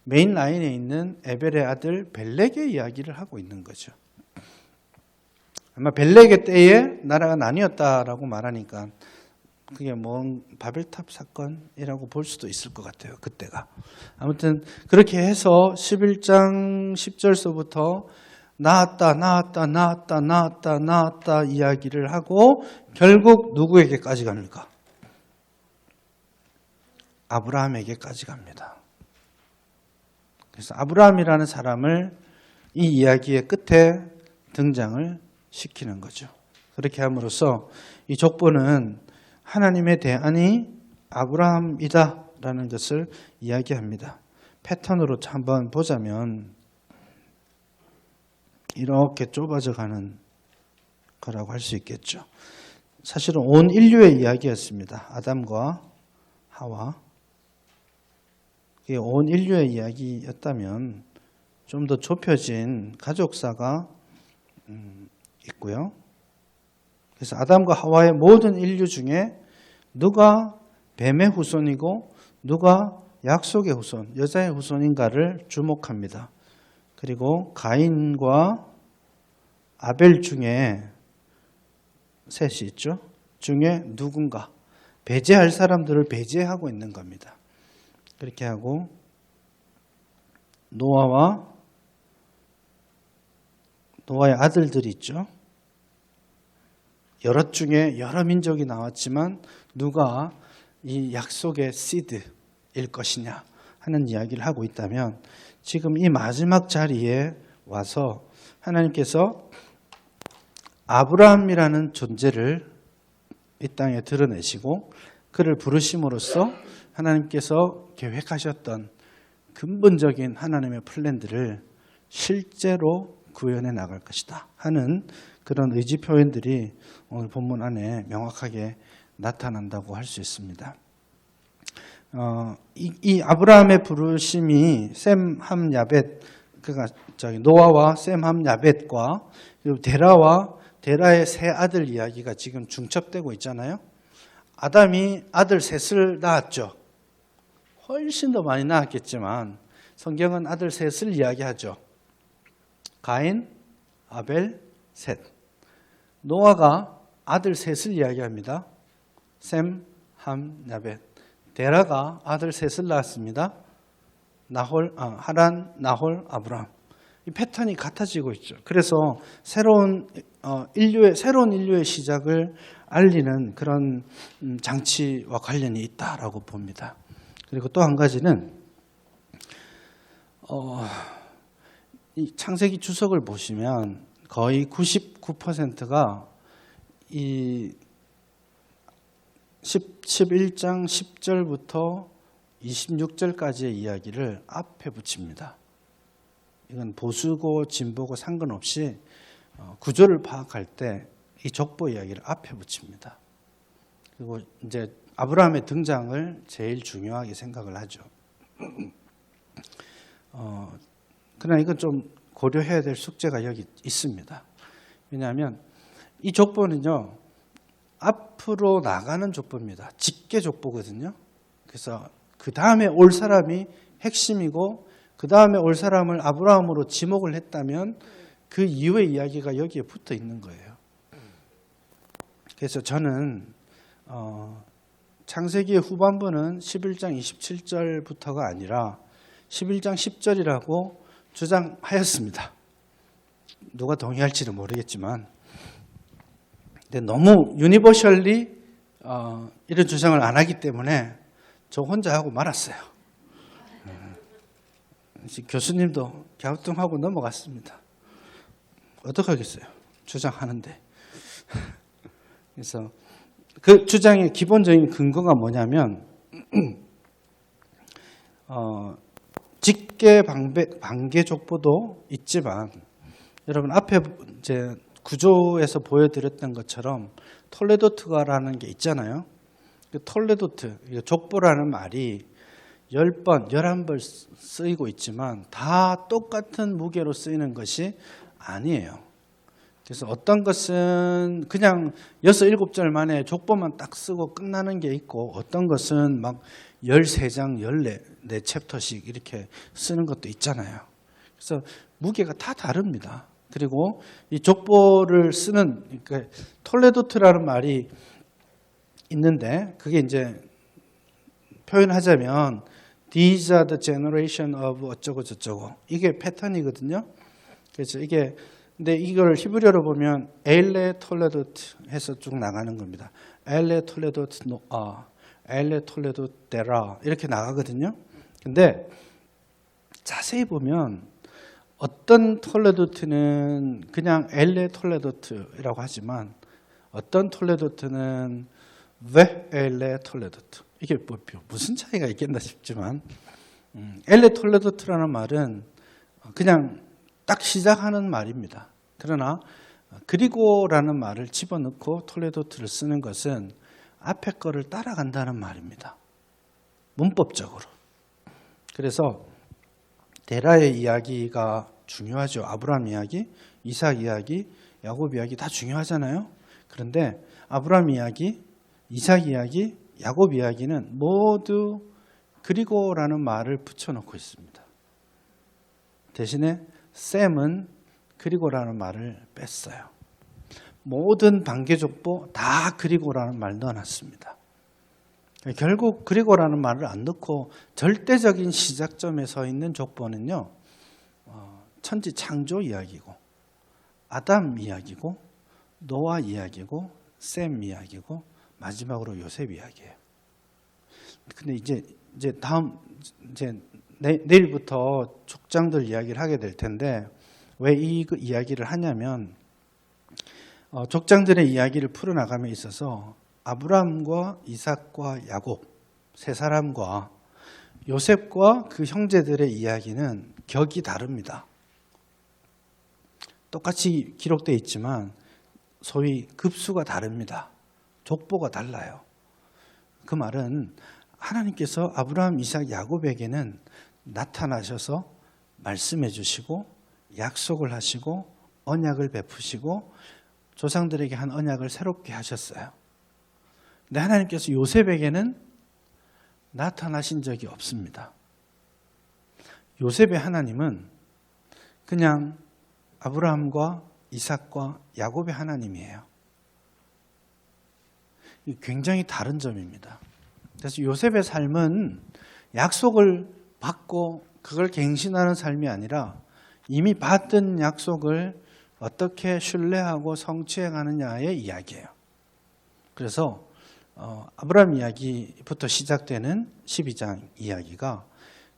메인 라인에 있는 에벨의 아들 벨렉의 이야기를 하고 있는 거죠. 아마 벨렉의 때에 나라가 나뉘었다라고 말하니까 그게 뭐 바벨탑 사건이라고 볼 수도 있을 것 같아요. 그때가. 아무튼 그렇게 해서 11장 10절서부터 나았다 이야기를 하고 결국 누구에게까지 갑니까? 아브라함에게까지 갑니다. 그래서 아브라함이라는 사람을 이 이야기의 끝에 등장을 시키는 거죠. 그렇게 함으로써 이 족보는 하나님의 대안이 아브라함이다라는 것을 이야기합니다. 패턴으로 한번 보자면 이렇게 좁아져 가는 거라고 할 수 있겠죠. 사실은 온 인류의 이야기였습니다. 아담과 하와. 이게 온 인류의 이야기였다면 좀 더 좁혀진 가족사가 있고요. 그래서 아담과 하와의 모든 인류 중에 누가 뱀의 후손이고 누가 약속의 후손, 여자의 후손인가를 주목합니다. 그리고 가인과 아벨 중에 셋이 있죠. 중에 누군가 배제할 사람들을 배제하고 있는 겁니다. 그렇게 하고 노아의 아들들이 있죠. 여럿 중에 여러 민족이 나왔지만 누가 이 약속의 시드일 것이냐 하는 이야기를 하고 있다면 지금 이 마지막 자리에 와서 하나님께서 아브라함이라는 존재를 이 땅에 드러내시고 그를 부르심으로써 하나님께서 계획하셨던 근본적인 하나님의 플랜들을 실제로 구현해 나갈 것이다 하는 그런 의지 표현들이 오늘 본문 안에 명확하게 나타난다고 할 수 있습니다. 이 아브라함의 부르심이 셈, 함, 야벳, 그러니까 노아와 셈, 함, 야벳과 그리고 데라의 세 아들 이야기가 지금 중첩되고 있잖아요. 아담이 아들 셋을 낳았죠. 훨씬 더 많이 낳았겠지만 성경은 아들 셋을 이야기하죠. 가인, 아벨, 셋. 노아가 아들 셋을 이야기합니다. 셈, 함, 야벳. 데라가 아들 셋을 낳았습니다. 하란, 나홀, 아브람. 이 패턴이 같아지고 있죠. 그래서 새로운 인류의 시작을 알리는 그런 장치와 관련이 있다라고 봅니다. 그리고 또 한 가지는 이 창세기 주석을 보시면 거의 99%가 이 11장 10절부터 26절까지의 이야기를 앞에 붙입니다. 이건 보수고 진보고 상관없이 구조를 파악할 때 이 족보 이야기를 앞에 붙입니다. 그리고 이제 아브라함의 등장을 제일 중요하게 생각을 하죠. 그러나 이건 좀 고려해야 될 숙제가 여기 있습니다. 왜냐하면 이 족보는요, 앞으로 나가는 족보입니다. 직계 족보거든요. 그래서 그 다음에 올 사람이 핵심이고 그 다음에 올 사람을 아브라함으로 지목을 했다면 그 이후의 이야기가 여기에 붙어 있는 거예요. 그래서 저는 창세기의 후반부는 11장 27절부터가 아니라 11장 10절이라고 주장하였습니다. 누가 동의할지는 모르겠지만 근데 너무 유니버셜리 이런 주장을 안 하기 때문에 저 혼자 하고 말았어요. 교수님도 갸우뚱하고 넘어갔습니다. 어떡하겠어요. 주장하는데. 그래서 그 주장의 기본적인 근거가 뭐냐면 직계 반계 족보도 있지만 여러분 앞에 이제 구조에서 보여드렸던 것처럼 톨레도트가라는 게 있잖아요. 그 톨레도트, 족보라는 말이 10번, 11번 쓰이고 있지만 다 똑같은 무게로 쓰이는 것이 아니에요. 그래서 어떤 것은 그냥 6, 7절 만에 족보만 딱 쓰고 끝나는 게 있고 어떤 것은 막 13장, 14챕터씩 이렇게 쓰는 것도 있잖아요. 그래서 무게가 다 다릅니다. 그리고 이 족보를 쓰는 그러니까 톨레도트라는 말이 있는데 그게 이제 표현하자면 These are the generation of 어쩌고 저쩌고 이게 패턴이거든요. 그래서 이게 근데 이걸 히브리어로 보면 엘레 톨레도트 해서 쭉 나가는 겁니다. 엘레 톨레도트 노아, 엘레 톨레도트 데라 이렇게 나가거든요. 근데 자세히 보면 어떤 톨레도트는 그냥 엘레 톨레도트라고 하지만 어떤 톨레도트는 왜 엘레 톨레도트 이게 뭐 무슨 차이가 있겠나 싶지만 엘레 톨레도트라는 말은 그냥 딱 시작하는 말입니다. 그러나 그리고라는 말을 집어넣고 톨레도트를 쓰는 것은 앞에 거를 따라간다는 말입니다. 문법적으로. 그래서 데라의 이야기가 중요하죠. 아브라함 이야기, 이삭 이야기, 야곱 이야기 다 중요하잖아요. 그런데 아브라함 이야기, 이삭 이야기, 야곱 이야기는 모두 그리고라는 말을 붙여놓고 있습니다. 대신에 셈은 그리고라는 말을 뺐어요. 모든 반계족보 다 그리고라는 말 넣어놨습니다. 결국 그리고라는 말을 안 넣고 절대적인 시작점에 서 있는 족보는요. 천지 창조 이야기고 아담 이야기고 노아 이야기고 셈 이야기고 마지막으로 요셉 이야기예요. 근데 이제 다음 내일부터 족장들 이야기를 하게 될 텐데 왜 이 이야기를 하냐면 족장들의 이야기를 풀어나감에 있어서 아브라함과 이삭과 야곱 세 사람과 요셉과 그 형제들의 이야기는 격이 다릅니다. 똑같이 기록되어 있지만 소위 급수가 다릅니다. 족보가 달라요. 그 말은 하나님께서 아브라함, 이삭, 야곱에게는 나타나셔서 말씀해 주시고 약속을 하시고 언약을 베푸시고 조상들에게 한 언약을 새롭게 하셨어요. 근데 하나님께서 요셉에게는 나타나신 적이 없습니다. 요셉의 하나님은 그냥 아브라함과 이삭과 야곱의 하나님이에요. 굉장히 다른 점입니다. 그래서 요셉의 삶은 약속을 받고 그걸 갱신하는 삶이 아니라 이미 받은 약속을 어떻게 신뢰하고 성취해 가느냐의 이야기예요. 그래서 아브라함 이야기부터 시작되는 12장 이야기가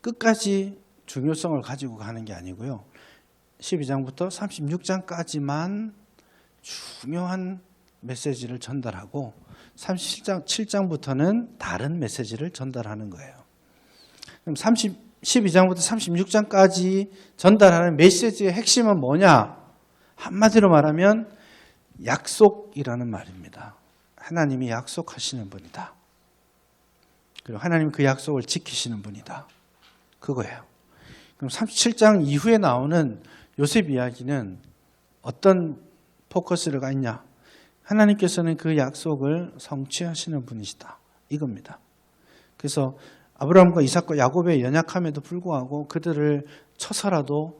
끝까지 중요성을 가지고 가는 게 아니고요. 12장부터 36장까지만 중요한 메시지를 전달하고 37장부터는 다른 메시지를 전달하는 거예요. 그럼 12장부터 36장까지 전달하는 메시지의 핵심은 뭐냐? 한마디로 말하면 약속이라는 말입니다. 하나님이 약속하시는 분이다. 그리고 하나님 그 약속을 지키시는 분이다. 그거예요. 그럼 37장 이후에 나오는 요셉 이야기는 어떤 포커스가 있냐? 하나님께서는 그 약속을 성취하시는 분이시다. 이겁니다. 그래서 아브라함과 이삭과 야곱의 연약함에도 불구하고 그들을 쳐서라도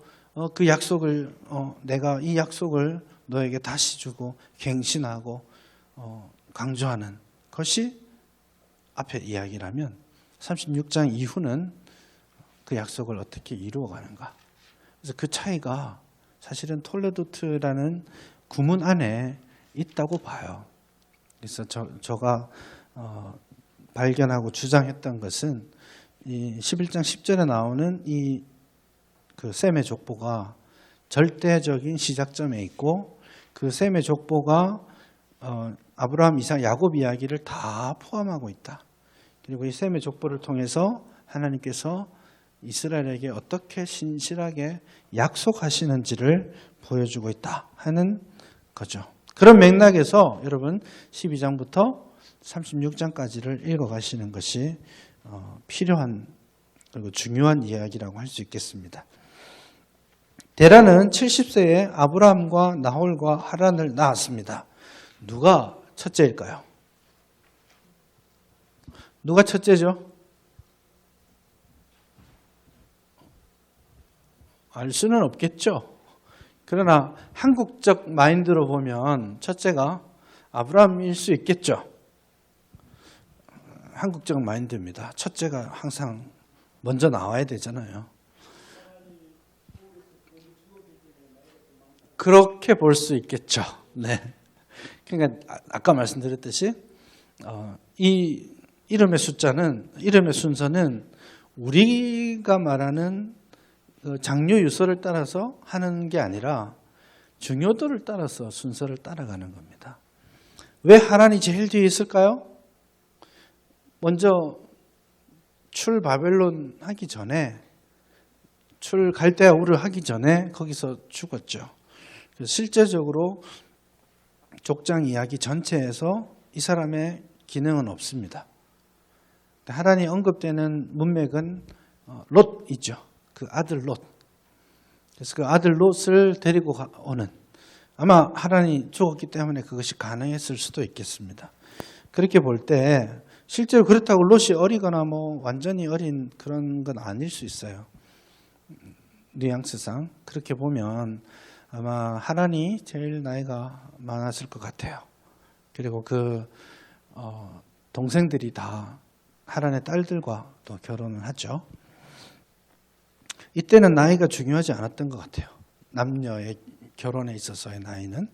그 약속을 내가 이 약속을 너에게 다시 주고 갱신하고 강조하는 것이 앞에 이야기라면 36장 이후는 그 약속을 어떻게 이루어가는가. 그래서 그 차이가 사실은 톨레도트라는 구문 안에 있다고 봐요. 그래서 제가 발견하고 주장했던 것은 이 11장 10절에 나오는 이 그 셈의 족보가 절대적인 시작점에 있고 그 셈의 족보가 아브라함, 이삭, 야곱 이야기를 다 포함하고 있다. 그리고 이 셈의 족보를 통해서 하나님께서 이스라엘에게 어떻게 신실하게 약속하시는지를 보여주고 있다 하는 거죠. 그런 맥락에서 여러분 12장부터 36장까지를 읽어가시는 것이 필요한 그리고 중요한 이야기라고 할 수 있겠습니다. 데라는 70세에 아브라함과 나홀과 하란을 낳았습니다. 누가 첫째일까요? 누가 첫째죠? 알 수는 없겠죠. 그러나 한국적 마인드로 보면 첫째가 아브라함일 수 있겠죠. 한국적 마인드입니다. 첫째가 항상 먼저 나와야 되잖아요. 그렇게 볼 수 있겠죠. 네. 그러니까 아까 말씀드렸듯이 이 이름의 순서는 우리가 말하는 장류 유서를 따라서 하는 게 아니라 중요도를 따라서 순서를 따라가는 겁니다. 왜 하란이 제일 뒤에 있을까요? 먼저 출 바벨론 하기 전에 출 갈대아 우르 하기 전에 거기서 죽었죠. 그래서 실제적으로 족장 이야기 전체에서 이 사람의 기능은 없습니다. 하란이 언급되는 문맥은 롯이죠. 그 아들 롯. 그래서 그 아들 롯을 데리고 오는 아마 하란이 죽었기 때문에 그것이 가능했을 수도 있겠습니다. 그렇게 볼 때 실제로 그렇다고 롯이 어리거나 뭐 완전히 어린 그런 건 아닐 수 있어요. 뉘앙스상 그렇게 보면 아마 하란이 제일 나이가 많았을 것 같아요. 그리고 그 동생들이 다 하란의 딸들과 또 결혼을 하죠. 이때는 나이가 중요하지 않았던 것 같아요. 남녀의 결혼에 있어서의 나이는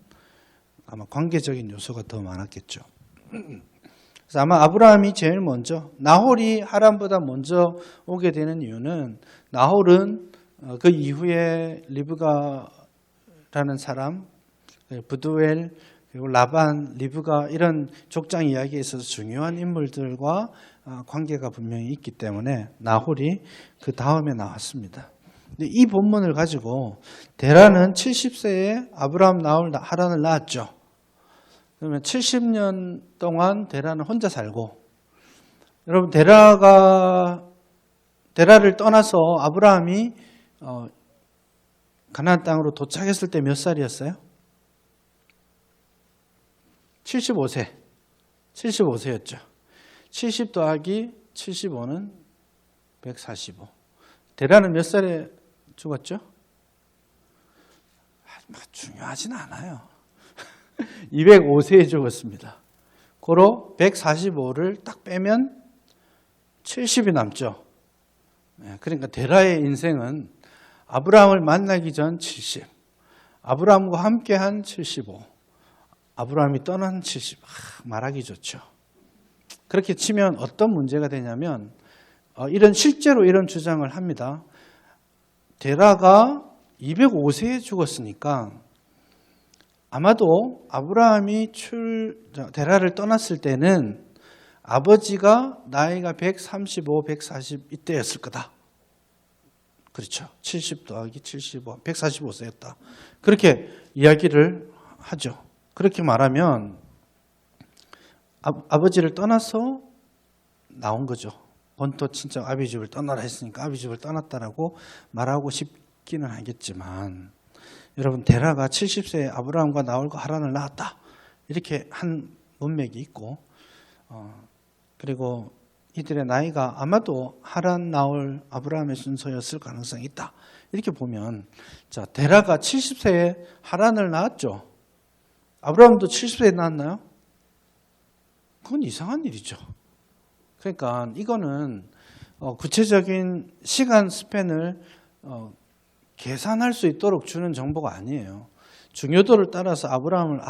아마 관계적인 요소가 더 많았겠죠. 그래서 아마 아브라함이 제일 먼저, 나홀이 하란보다 먼저 오게 되는 이유는 나홀은 그 이후에 리브가라는 사람, 부두엘, 그리고 라반, 리브가 이런 족장 이야기에 있어서 중요한 인물들과 관계가 분명히 있기 때문에 나홀이 그 다음에 나왔습니다. 근데 이 본문을 가지고 데라는 70세에 아브라함, 나홀, 하란을 낳았죠. 그러면 70년 동안 데라는 혼자 살고, 여러분 데라를 떠나서 아브라함이 가나안 땅으로 도착했을 때 몇 살이었어요? 75세. 75세였죠. 70 더하기 75는 145. 데라는 몇 살에 죽었죠? 중요하진 않아요. 205세에 죽었습니다. 고로 145를 딱 빼면 70이 남죠. 그러니까 데라의 인생은 아브라함을 만나기 전 70, 아브라함과 함께한 75, 아브라함이 떠난 70. 말하기 좋죠. 그렇게 치면 어떤 문제가 되냐면 실제로 이런 주장을 합니다. 데라가 205세에 죽었으니까 아마도 아브라함이 데라를 떠났을 때는 아버지가 나이가 135, 140 이때였을 거다. 그렇죠. 70 더하기 75, 145세였다. 그렇게 이야기를 하죠. 그렇게 말하면 아버지를 떠나서 나온 거죠. 본토 친정 아비 집을 떠나라 했으니까 아비 집을 떠났다라고 말하고 싶기는 하겠지만, 여러분 데라가 70세에 아브라함과 나홀과 하란을 낳았다 이렇게 한 문맥이 있고, 그리고 이들의 나이가 아마도 하란, 나홀, 아브라함의 순서였을 가능성이 있다 이렇게 보면, 자 데라가 70세에 하란을 낳았죠. 아브라함도 70세에 낳았나요? 그건 이상한 일이죠. 그러니까 이거는 구체적인 시간 스팬을 계산할 수 있도록 주는 정보가 아니에요. 중요도를 따라서 아브라함을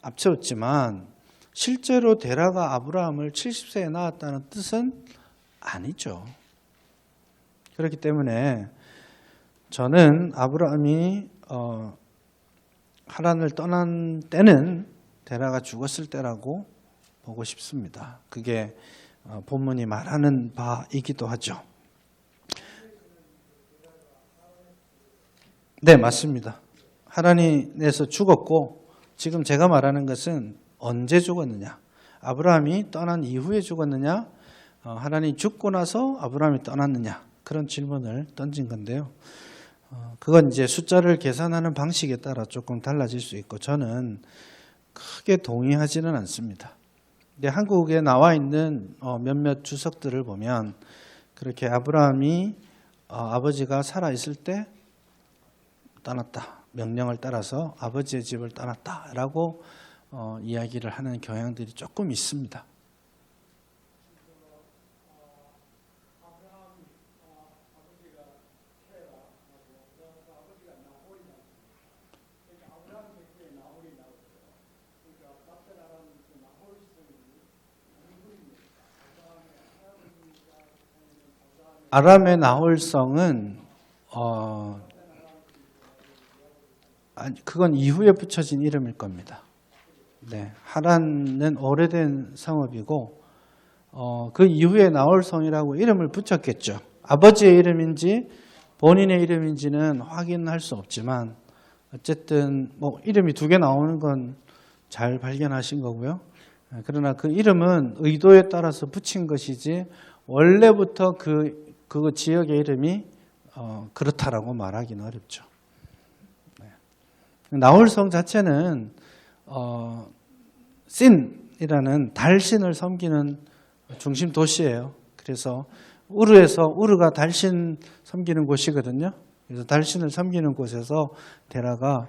앞세웠지만 실제로 데라가 아브라함을 70세에 낳았다는 뜻은 아니죠. 그렇기 때문에 저는 아브라함이 하란을 떠난 때는 데라가 죽었을 때라고 보고 싶습니다. 그게 본문이 말하는 바이기도 하죠. 네, 맞습니다. 하란에서 죽었고, 지금 제가 말하는 것은 언제 죽었느냐, 아브라함이 떠난 이후에 죽었느냐, 하란이 죽고 나서 아브라함이 떠났느냐, 그런 질문을 던진 건데요. 그건 이제 숫자를 계산하는 방식에 따라 조금 달라질 수 있고, 저는 크게 동의하지는 않습니다. 근데 한국에 나와 있는 몇몇 주석들을 보면 그렇게 아브라함이 아버지가 살아있을 때 떠났다, 명령을 따라서 아버지의 집을 떠났다라고 이야기를 하는 경향들이 조금 있습니다. 아람의 나홀성은 그건 이후에 붙여진 이름일 겁니다. 네, 하란은 오래된 성읍이고 그 이후에 나홀성이라고 이름을 붙였겠죠. 아버지의 이름인지 본인의 이름인지는 확인할 수 없지만 어쨌든 뭐 이름이 두 개 나오는 건 잘 발견하신 거고요. 그러나 그 이름은 의도에 따라서 붙인 것이지 원래부터 그 지역의 이름이 그렇다라고 말하기는 어렵죠. 나홀성 자체는 신이라는 달신을 섬기는 중심 도시예요. 그래서 우르가 달신 섬기는 곳이거든요. 그래서 달신을 섬기는 곳에서 데라가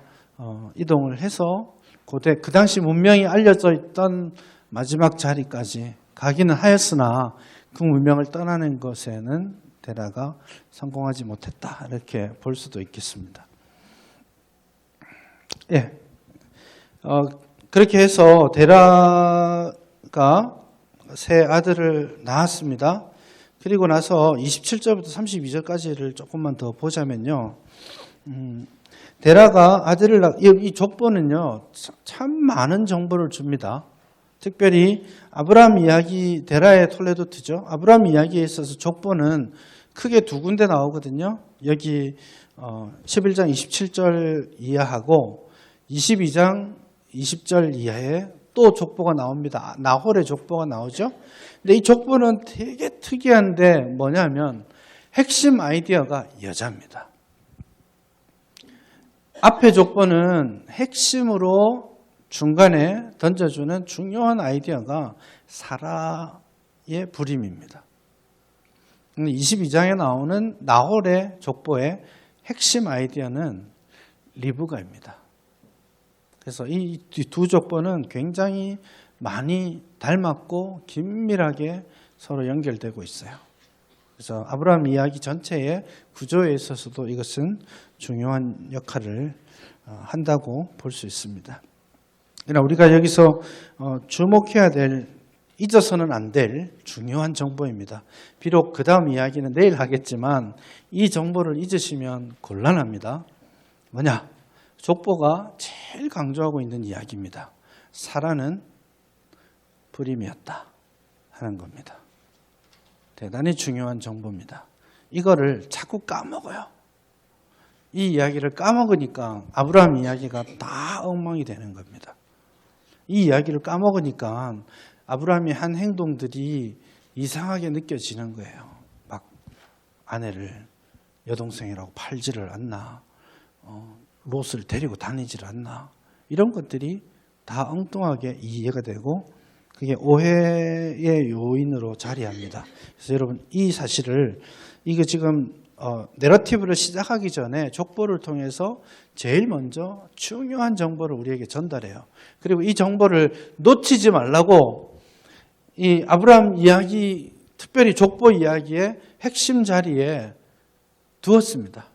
이동을 해서 그 당시 문명이 알려져 있던 마지막 자리까지 가기는 하였으나 그 문명을 떠나는 것에는 데라가 성공하지 못했다, 이렇게 볼 수도 있겠습니다. 예, 그렇게 해서 데라가 세 아들을 낳았습니다. 그리고 나서 27절부터 32절까지를 조금만 더 보자면요. 데라가 아들을 이 족보는요, 참 많은 정보를 줍니다. 특별히 아브라함 이야기, 데라의 톨레도트죠. 아브라함 이야기에 있어서 족보는 크게 두 군데 나오거든요. 여기 11장 27절 이하하고 22장 20절 이하에 또 족보가 나옵니다. 나홀의 족보가 나오죠. 근데 이 족보는 되게 특이한데 뭐냐면 핵심 아이디어가 여자입니다. 앞에 족보는 핵심으로 중간에 던져주는 중요한 아이디어가 사라의 부림입니다. 22장에 나오는 나홀의 족보의 핵심 아이디어는 리브가입니다. 그래서 이 두 족보는 굉장히 많이 닮았고 긴밀하게 서로 연결되고 있어요. 그래서 아브라함 이야기 전체의 구조에 있어서도 이것은 중요한 역할을 한다고 볼 수 있습니다. 그러나 우리가 여기서 주목해야 될, 잊어서는 안 될 중요한 정보입니다. 비록 그 다음 이야기는 내일 하겠지만 이 정보를 잊으시면 곤란합니다. 뭐냐? 족보가 제일 강조하고 있는 이야기입니다. 사라는 불임이었다 하는 겁니다. 대단히 중요한 정보입니다. 이거를 자꾸 까먹어요. 이 이야기를 까먹으니까 아브라함 이야기가 다 엉망이 되는 겁니다. 이 이야기를 까먹으니까 아브라함이 한 행동들이 이상하게 느껴지는 거예요. 막 아내를 여동생이라고 팔지를 않나, 롯을 데리고 다니지를 않나, 이런 것들이 다 엉뚱하게 이해가 되고 그게 오해의 요인으로 자리합니다. 그래서 여러분 이 사실을, 이거 지금 내러티브를 시작하기 전에 족보를 통해서 제일 먼저 중요한 정보를 우리에게 전달해요. 그리고 이 정보를 놓치지 말라고 이 아브라함 이야기, 특별히 족보 이야기의 핵심 자리에 두었습니다.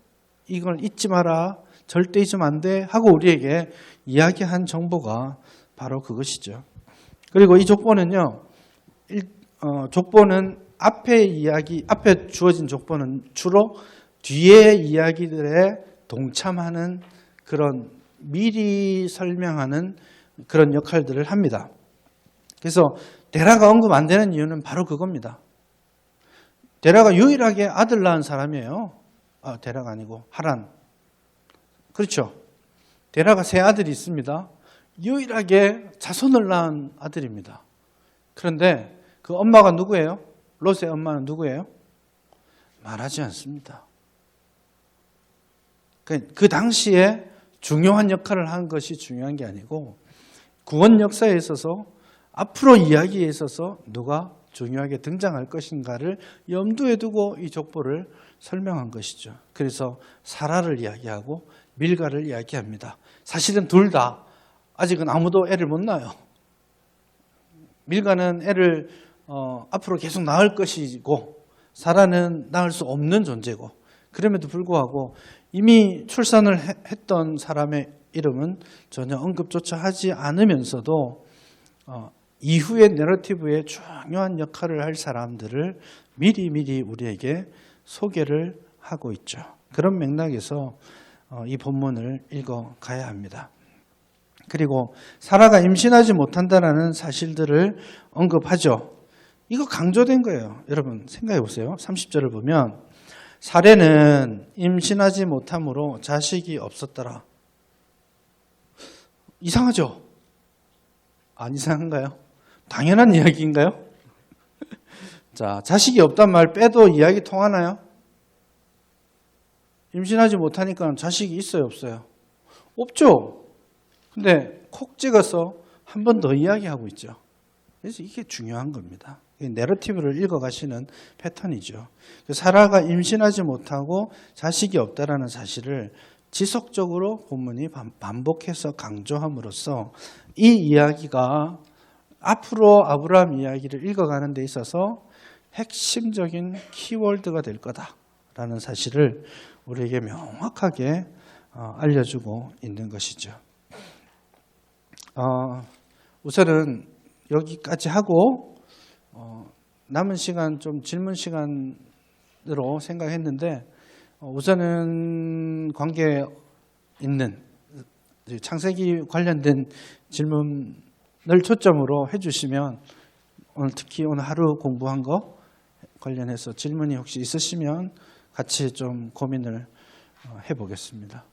이걸 잊지 마라, 절대 잊으면 안 돼 하고 우리에게 이야기한 정보가 바로 그것이죠. 그리고 이 족보는요, 족보는 앞에 주어진 족보는 주로 뒤에 이야기들에 동참하는 그런 미리 설명하는 그런 역할들을 합니다. 그래서 데라가 언급 안 되는 이유는 바로 그겁니다. 데라가 유일하게 아들 낳은 사람이에요. 데라가 아니고 하란. 그렇죠. 데라가 세 아들이 있습니다. 유일하게 자손을 낳은 아들입니다. 그런데 그 엄마가 누구예요? 롯의 엄마는 누구예요? 말하지 않습니다. 그 당시에 중요한 역할을 한 것이 중요한 게 아니고 구원 역사에 있어서 앞으로 이야기에 있어서 누가 중요하게 등장할 것인가를 염두에 두고 이 족보를 설명한 것이죠. 그래서 사라를 이야기하고 밀가를 이야기합니다. 사실은 둘 다 아직은 아무도 애를 못 낳아요. 밀가는 애를 앞으로 계속 낳을 것이고 사라는 낳을 수 없는 존재고, 그럼에도 불구하고 이미 출산을 했던 사람의 이름은 전혀 언급조차 하지 않으면서도 이후의 내러티브에 중요한 역할을 할 사람들을 미리미리 우리에게 소개를 하고 있죠. 그런 맥락에서 이 본문을 읽어가야 합니다. 그리고 사라가 임신하지 못한다는 사실들을 언급하죠. 이거 강조된 거예요. 여러분 생각해 보세요. 30절을 보면 사례는 임신하지 못함으로 자식이 없었더라. 이상하죠? 안 이상한가요? 당연한 이야기인가요? 자, 자식이 없단 말 빼도 이야기 통하나요? 임신하지 못하니까 자식이 있어요, 없어요? 없죠. 근데 콕 찍어서 한 번 더 이야기하고 있죠. 그래서 이게 중요한 겁니다. 내러티브를 읽어가시는 패턴이죠. 사라가 임신하지 못하고 자식이 없다라는 사실을 지속적으로 본문이 반복해서 강조함으로써 이 이야기가 앞으로 아브라함 이야기를 읽어가는 데 있어서 핵심적인 키워드가 될 거다라는 사실을 우리에게 명확하게 알려주고 있는 것이죠. 우선은 여기까지 하고 남은 시간 좀 질문 시간으로 생각했는데 우선은 관계 있는 창세기 관련된 질문을 초점으로 해주시면 오늘 특히 오늘 하루 공부한 거 관련해서 질문이 혹시 있으시면 같이 좀 고민을 해보겠습니다.